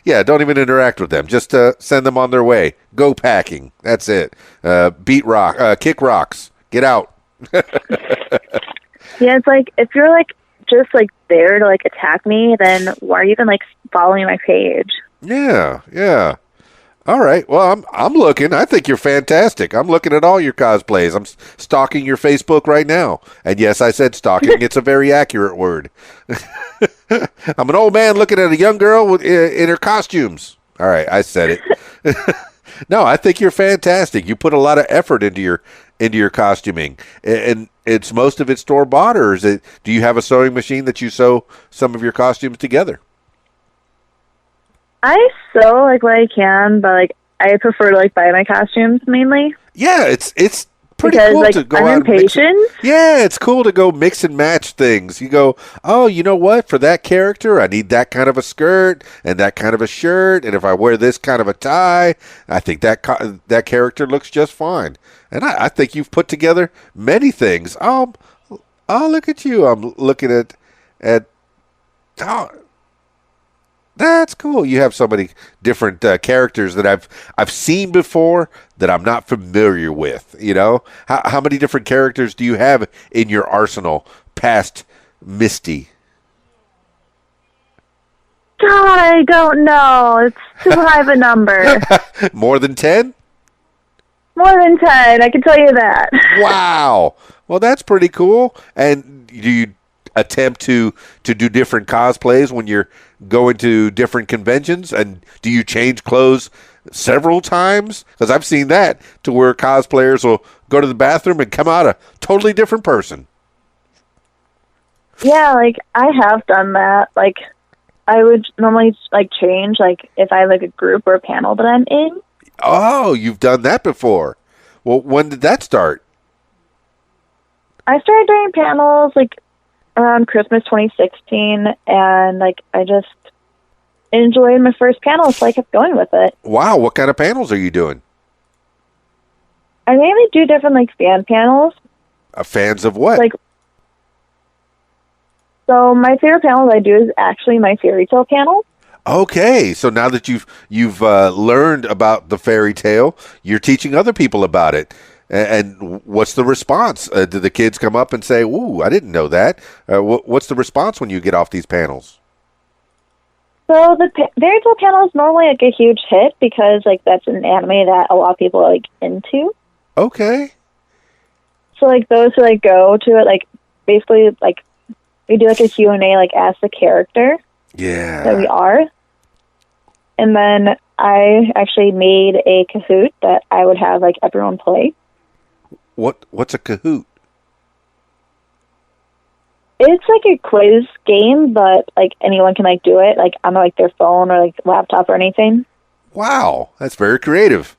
Yeah, don't even interact with them. Just send them on their way. Go packing. That's it. Kick rocks. Get out. Yeah, it's like if you're like just like there to like attack me, then why are you even like following my page? Yeah, yeah. All right. Well, I'm looking. I think you're fantastic. I'm looking at all your cosplays. I'm stalking your Facebook right now. And yes, I said stalking. It's a very accurate word. I'm an old man looking at a young girl in her costumes. All right, I said it. No, I think you're fantastic. You put a lot of effort into your costuming, and it's most of it store bought, or do you have a sewing machine that you sew some of your costumes together? I sew like what I can, but like I prefer to like buy my costumes mainly. Yeah, it's pretty because cool like to go I'm out and mix impatient. Yeah, it's cool to go mix and match things. You go, oh, you know what? For that character, I need that kind of a skirt and that kind of a shirt, and if I wear this kind of a tie, I think that character looks just fine. And I think you've put together many things. Oh, look at you! I'm looking at. Oh, that's cool. You have so many different characters that I've seen before that I'm not familiar with. You know, how many different characters do you have in your arsenal past Misty? God, I don't know. It's too high of a number. More than 10? More than 10, I can tell you that. Wow. Well, that's pretty cool. And do you attempt to do different cosplays when you're going to different conventions? And do you change clothes several times? Because I've seen that to where cosplayers will go to the bathroom and come out a totally different person. Yeah, like I have done that. Like I would normally like change like if I have like a group or a panel that I'm in. Oh, you've done that before. Well, when did that start? I started doing panels like around Christmas 2016, and like I just enjoyed my first panel, so I kept going with it. Wow, what kind of panels are you doing? I mainly do different like fan panels. Fans of what? Like, so my favorite panels I do is actually my fairy tale panel. Okay, so now that you've learned about the fairy tale, you're teaching other people about it. And what's the response? Do the kids come up and say, "Ooh, I didn't know that"? What's the response when you get off these panels? So the fairy tale panel is normally like a huge hit because like that's an anime that a lot of people are like into. Okay. So like those who like go to it, like basically like we do like a Q&A, like ask the character that we are. And then I actually made a Kahoot that I would have like everyone play. What's a Kahoot? It's like a quiz game, but like anyone can like do it, like on like their phone or like laptop or anything. Wow, that's very creative.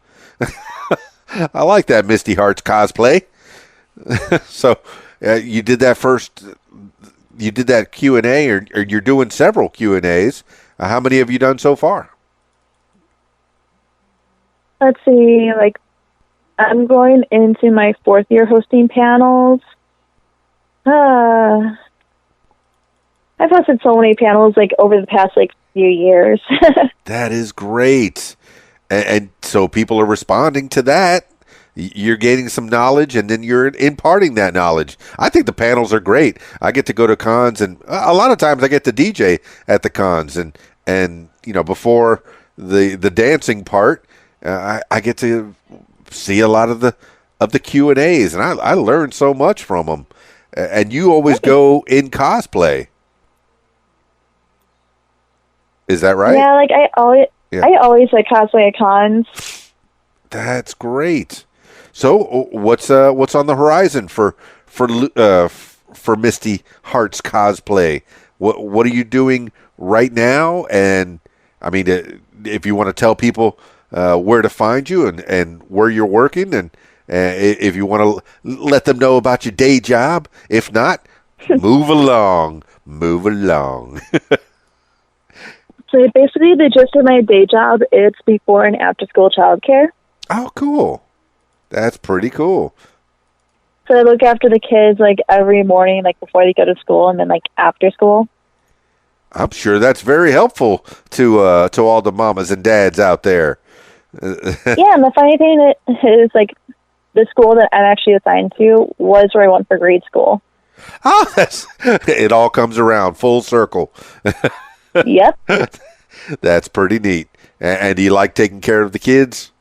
I like that Misty Hearts cosplay. So you did that first. You did that Q&A, or you're doing several Q&As. How many have you done so far? Let's see, like I'm going into my 4th year hosting panels. I've hosted so many panels like over the past like few years. That is great. And so people are responding to that. You're gaining some knowledge, and then you're imparting that knowledge. I think the panels are great. I get to go to cons, and a lot of times I get to DJ at the cons, and you know, before the dancing part, I get to see a lot of the Q&As, and I learn so much from them. And you always go in cosplay. Is that right? Yeah, like I always like cosplay at cons. That's great. So what's on the horizon for Misty Hearts cosplay? What are you doing right now? And I mean, if you want to tell people where to find you and where you're working, and if you want to let them know about your day job. If not, move along. So basically the gist of my day job, it's before and after school childcare. Oh, cool. That's pretty cool. So I look after the kids like every morning, like before they go to school, and then like after school. I'm sure that's very helpful to all the mamas and dads out there. Yeah, and the funny thing is like the school that I'm actually assigned to was where I went for grade school. Oh, it all comes around full circle. Yep. That's pretty neat. And do you like taking care of the kids?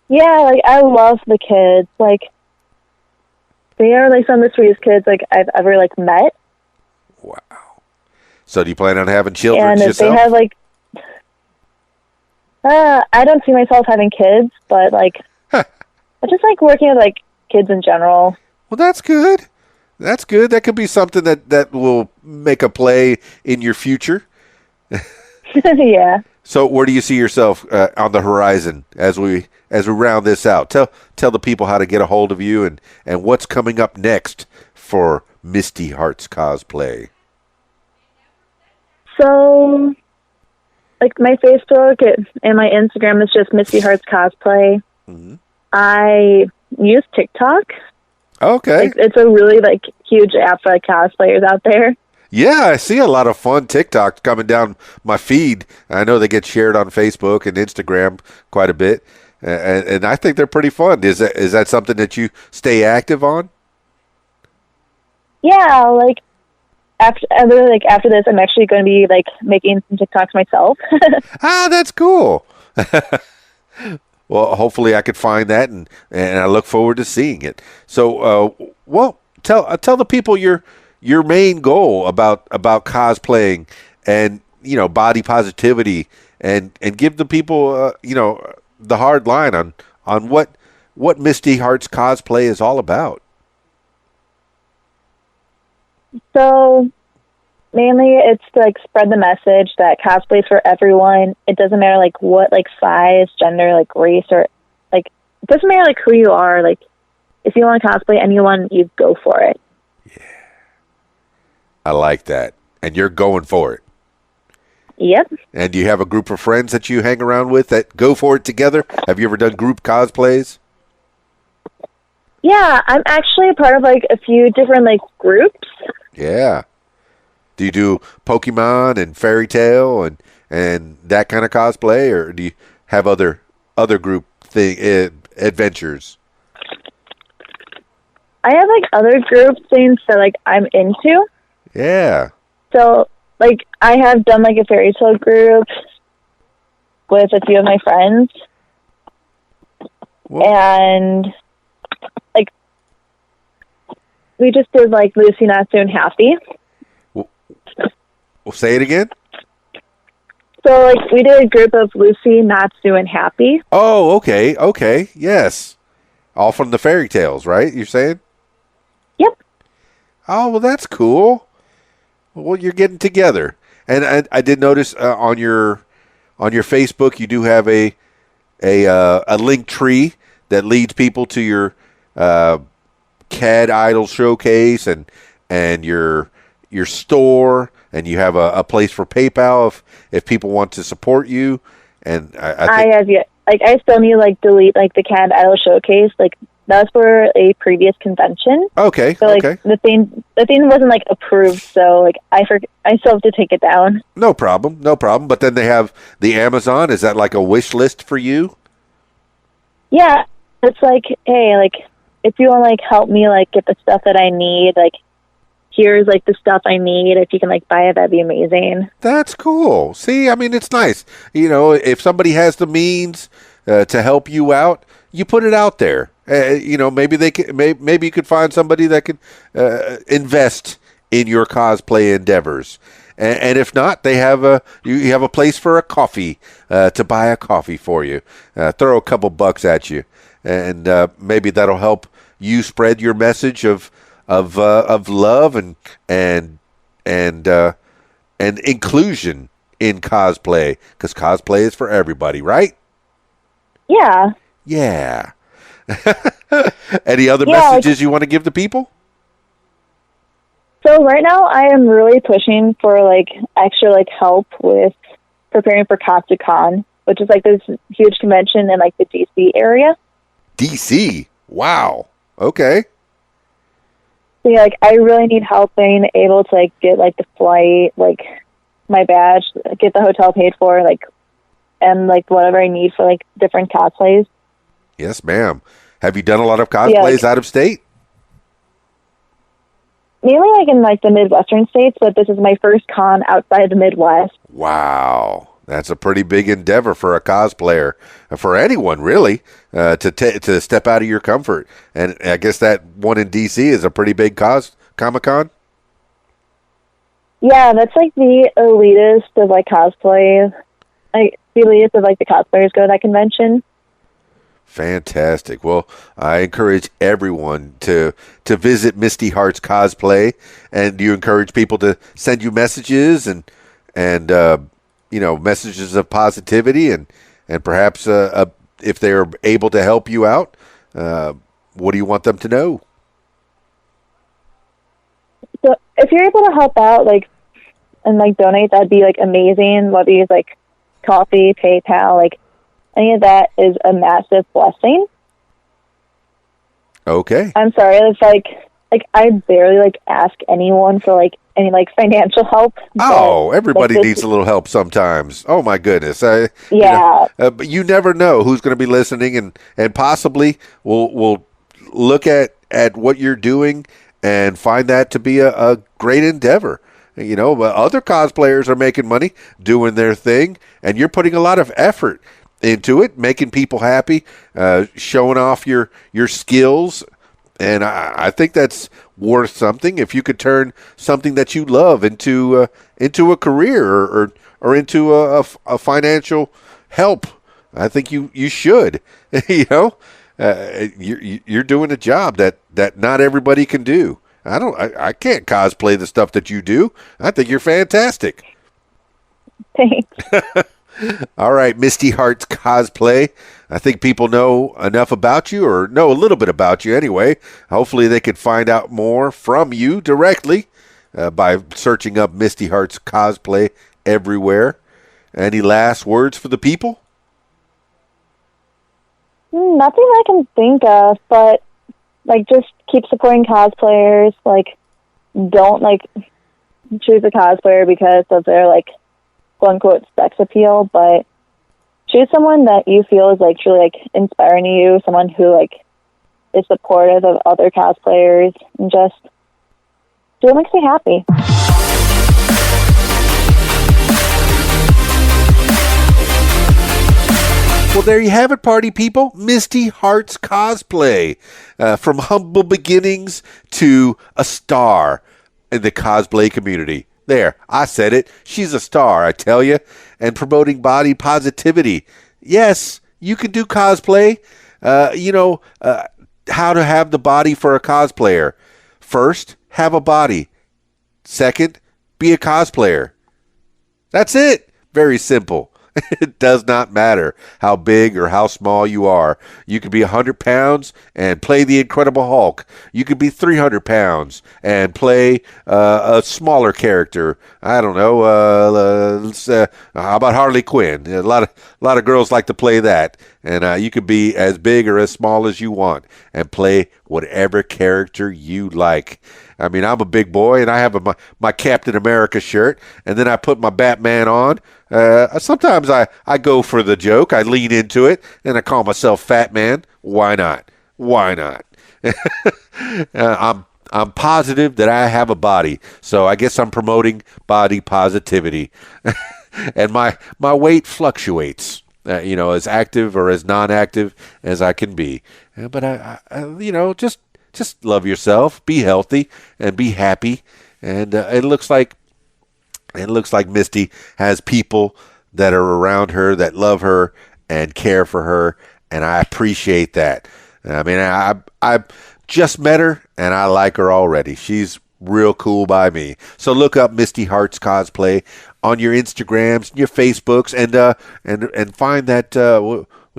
Yeah, like I love the kids. Like they are like some of the sweetest kids like I've ever like met. Wow. So do you plan on having children And yourself? they have like I don't see myself having kids, but like I just like working with like kids in general. Well, that's good. That's good. That could be something that will make a play in your future. Yeah. So where do you see yourself on the horizon as we round this out? Tell the people how to get a hold of you and what's coming up next for Misty Hearts cosplay. So like my Facebook and my Instagram is just Misty Hearts Cosplay. Mm-hmm. I use TikTok. Okay. Like, it's a really like huge app for like, cosplayers out there. Yeah, I see a lot of fun TikToks coming down my feed. I know they get shared on Facebook and Instagram quite a bit, and I think they're pretty fun. Is that something that you stay active on? Yeah, like after this, I'm actually going to be like making some TikToks myself. That's cool. Well, hopefully I could find that, and I look forward to seeing it. So, tell the people your main goal about cosplaying and body positivity, and give the people the hard line on what Misty Hearts cosplay is all about. So mainly it's to like spread the message that cosplay is for everyone. It doesn't matter like what like size, gender, like race, or like it doesn't matter like who you are. Like if you want to cosplay anyone, you go for it. I like that. And you're going for it. Yep. And do you have a group of friends that you hang around with that go for it together? Have you ever done group cosplays? Yeah, I'm actually a part of like a few different like groups. Yeah. Do you do Pokemon and Fairy Tale and that kind of cosplay, or do you have other group adventures? I have like other group things that like I'm into. Yeah. So like I have done like a fairy tale group with a few of my friends. Well, and like we just did like Lucy Not So Happy. Well, say it again. So like we did a group of Lucy, Natsu, and Happy. Oh, okay, yes. All from the fairy tales, right? You're saying? Yep. Oh, well, that's cool. Well, you're getting together, and I did notice on your Facebook you do have a link tree that leads people to your CAD Idol showcase and your store, and you have a place for PayPal if people want to support you. And I have yet. Like I still need to like delete like the CAD Idol showcase. Like that was for a previous convention. Okay. So like okay. the thing wasn't like approved. So like I still have to take it down. No problem. But then they have the Amazon. Is that like a wish list for you? Yeah, it's like, hey, like if you want to like help me like get the stuff that I need, like here's like the stuff I need. If you can like buy it, that'd be amazing. That's cool. See, I mean, it's nice. If somebody has the means to help you out, you put it out there. Maybe they can. Maybe you could find somebody that could invest in your cosplay endeavors. And if not, you have a place for a coffee to buy a coffee for you. Throw a couple bucks at you, and maybe that'll help you spread your message of love and inclusion in cosplay, because cosplay is for everybody, right? Yeah. Yeah. Any other messages you want to give the people? So right now I am really pushing for like extra like help with preparing for CopticCon, which is like this huge convention in like the DC area. DC? Wow. Okay. So yeah, like I really need help being able to like get like the flight, like my badge, get the hotel paid for, like, and like whatever I need for like different cosplays. Yes, ma'am. Have you done a lot of cosplays out of state? mainly like in like the Midwestern states, but this is my first con outside the Midwest. Wow. That's a pretty big endeavor for a cosplayer, for anyone really, to step out of your comfort. And I guess that one in D.C. is a pretty big Comic-Con? Yeah, that's like the elitist of like cosplay. Like the elitist of like the cosplayers go to that convention. Fantastic. Well, I encourage everyone to visit Misty Hearts Cosplay, and do you encourage people to send you messages and messages of positivity and perhaps if they're able to help you out, what do you want them to know? So if you're able to help out, like, and like donate, that'd be like amazing. Whether you use like coffee, PayPal, like any of that is a massive blessing. Okay. I'm sorry, it's like I barely like ask anyone for like any like financial help. Oh, everybody needs a little help sometimes. Oh my goodness. Yeah. But you never know who's going to be listening and possibly will look at what you're doing and find that to be a great endeavor. But other cosplayers are making money doing their thing, and you're putting a lot of effort into it, making people happy, showing off your skills. And I think that's worth something. If you could turn something that you love into a career or into a financial help, I think you should. You're doing a job that not everybody can do. I can't cosplay the stuff that you do. I think you're fantastic. Thanks. All right, Misty Hearts Cosplay. I think people know enough about you, or know a little bit about you anyway. Hopefully they could find out more from you directly by searching up Misty Hearts Cosplay everywhere. Any last words for the people? Nothing I can think of, but like just keep supporting cosplayers. Like, don't like choose a cosplayer because of their like quote unquote sex appeal, but choose someone that you feel is like truly like inspiring to you, someone who like is supportive of other cosplayers, and just do what makes you happy. Well, there you have it, party people. Misty Hearts Cosplay. From humble beginnings to a star in the cosplay community. There, I said it. She's a star, I tell you. And promoting body positivity. Yes, you can do cosplay. How to have the body for a cosplayer. First, have a body. Second, be a cosplayer. That's it. Very simple. It does not matter how big or how small you are. You could be 100 pounds and play the Incredible Hulk. You could be 300 pounds and play a smaller character. I don't know. How about Harley Quinn? A lot of girls like to play that. And you could be as big or as small as you want and play whatever character you like. I mean, I'm a big boy, and I have my Captain America shirt, and then I put my Batman on. Sometimes I go for the joke. I lean into it, and I call myself Fat Man. Why not? Why not? I'm positive that I have a body, so I guess I'm promoting body positivity. And my weight fluctuates, as active or as non-active as I can be. But I just love yourself, be healthy, and be happy. And it looks like Misty has people that are around her that love her and care for her, and I appreciate that. I mean, I just met her, and I like her already. She's real cool by me. So look up Misty Hearts Cosplay on your Instagrams, your Facebooks, and find that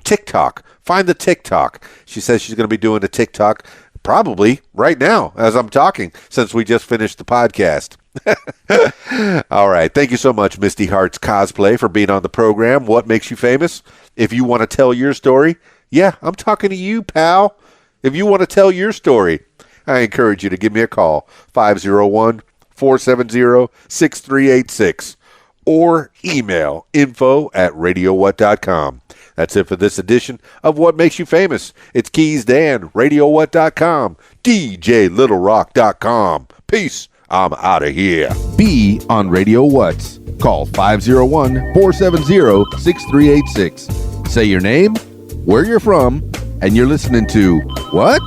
TikTok. Find the TikTok. She says she's going to be doing a TikTok probably right now as I'm talking, since we just finished the podcast. All right. Thank you so much, Misty Hearts Cosplay, for being on the program. What makes you famous? If you want to tell your story, yeah, I'm talking to you, pal. If you want to tell your story, I encourage you to give me a call, 501-470-6386, or email info@radiowhat.com. That's it for this edition of What Makes You Famous. It's Keys Dan, RadioWhat.com, DJLittleRock.com. Peace. I'm out of here. Be on Radio What. Call 501-470-6386. Say your name, where you're from, and you're listening to What?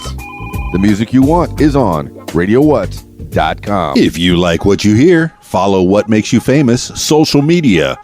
The music you want is on RadioWhat.com. If you like what you hear, follow What Makes You Famous social media.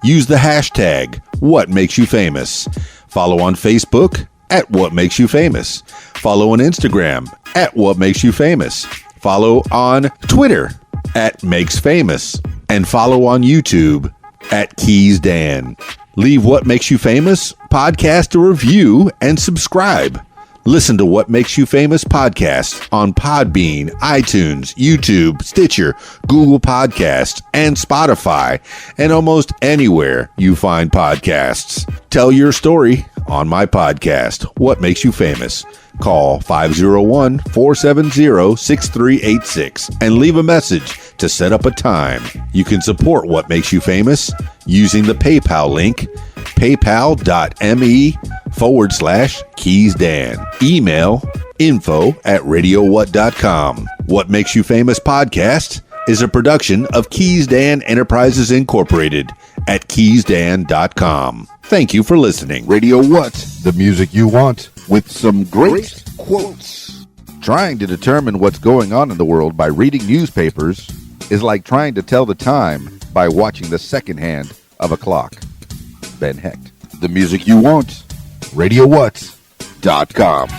Use the hashtag What Makes You Famous. Follow on Facebook at What Makes You Famous. Follow on Instagram at What Makes You Famous. Follow on Twitter at Makes Famous. And follow on YouTube at Keys Dan. Leave What Makes You Famous podcast a review and subscribe. Listen to What Makes You Famous podcast on Podbean, iTunes, YouTube, Stitcher, Google Podcasts, and Spotify, and almost anywhere you find podcasts. Tell your story on my podcast, What Makes You Famous. Call 501-470-6386 and leave a message to set up a time. You can support What Makes You Famous using the PayPal link, paypal.me/KeysDan. Email info@radiowhat.com. What Makes You Famous podcast is a production of Keys Dan Enterprises Incorporated at keysdan.com. Thank you for listening. Radio What? The music you want with some great quotes. Trying to determine what's going on in the world by reading newspapers is like trying to tell the time by watching the second hand of a clock. Ben Hecht. The music you want. RadioWhat.com.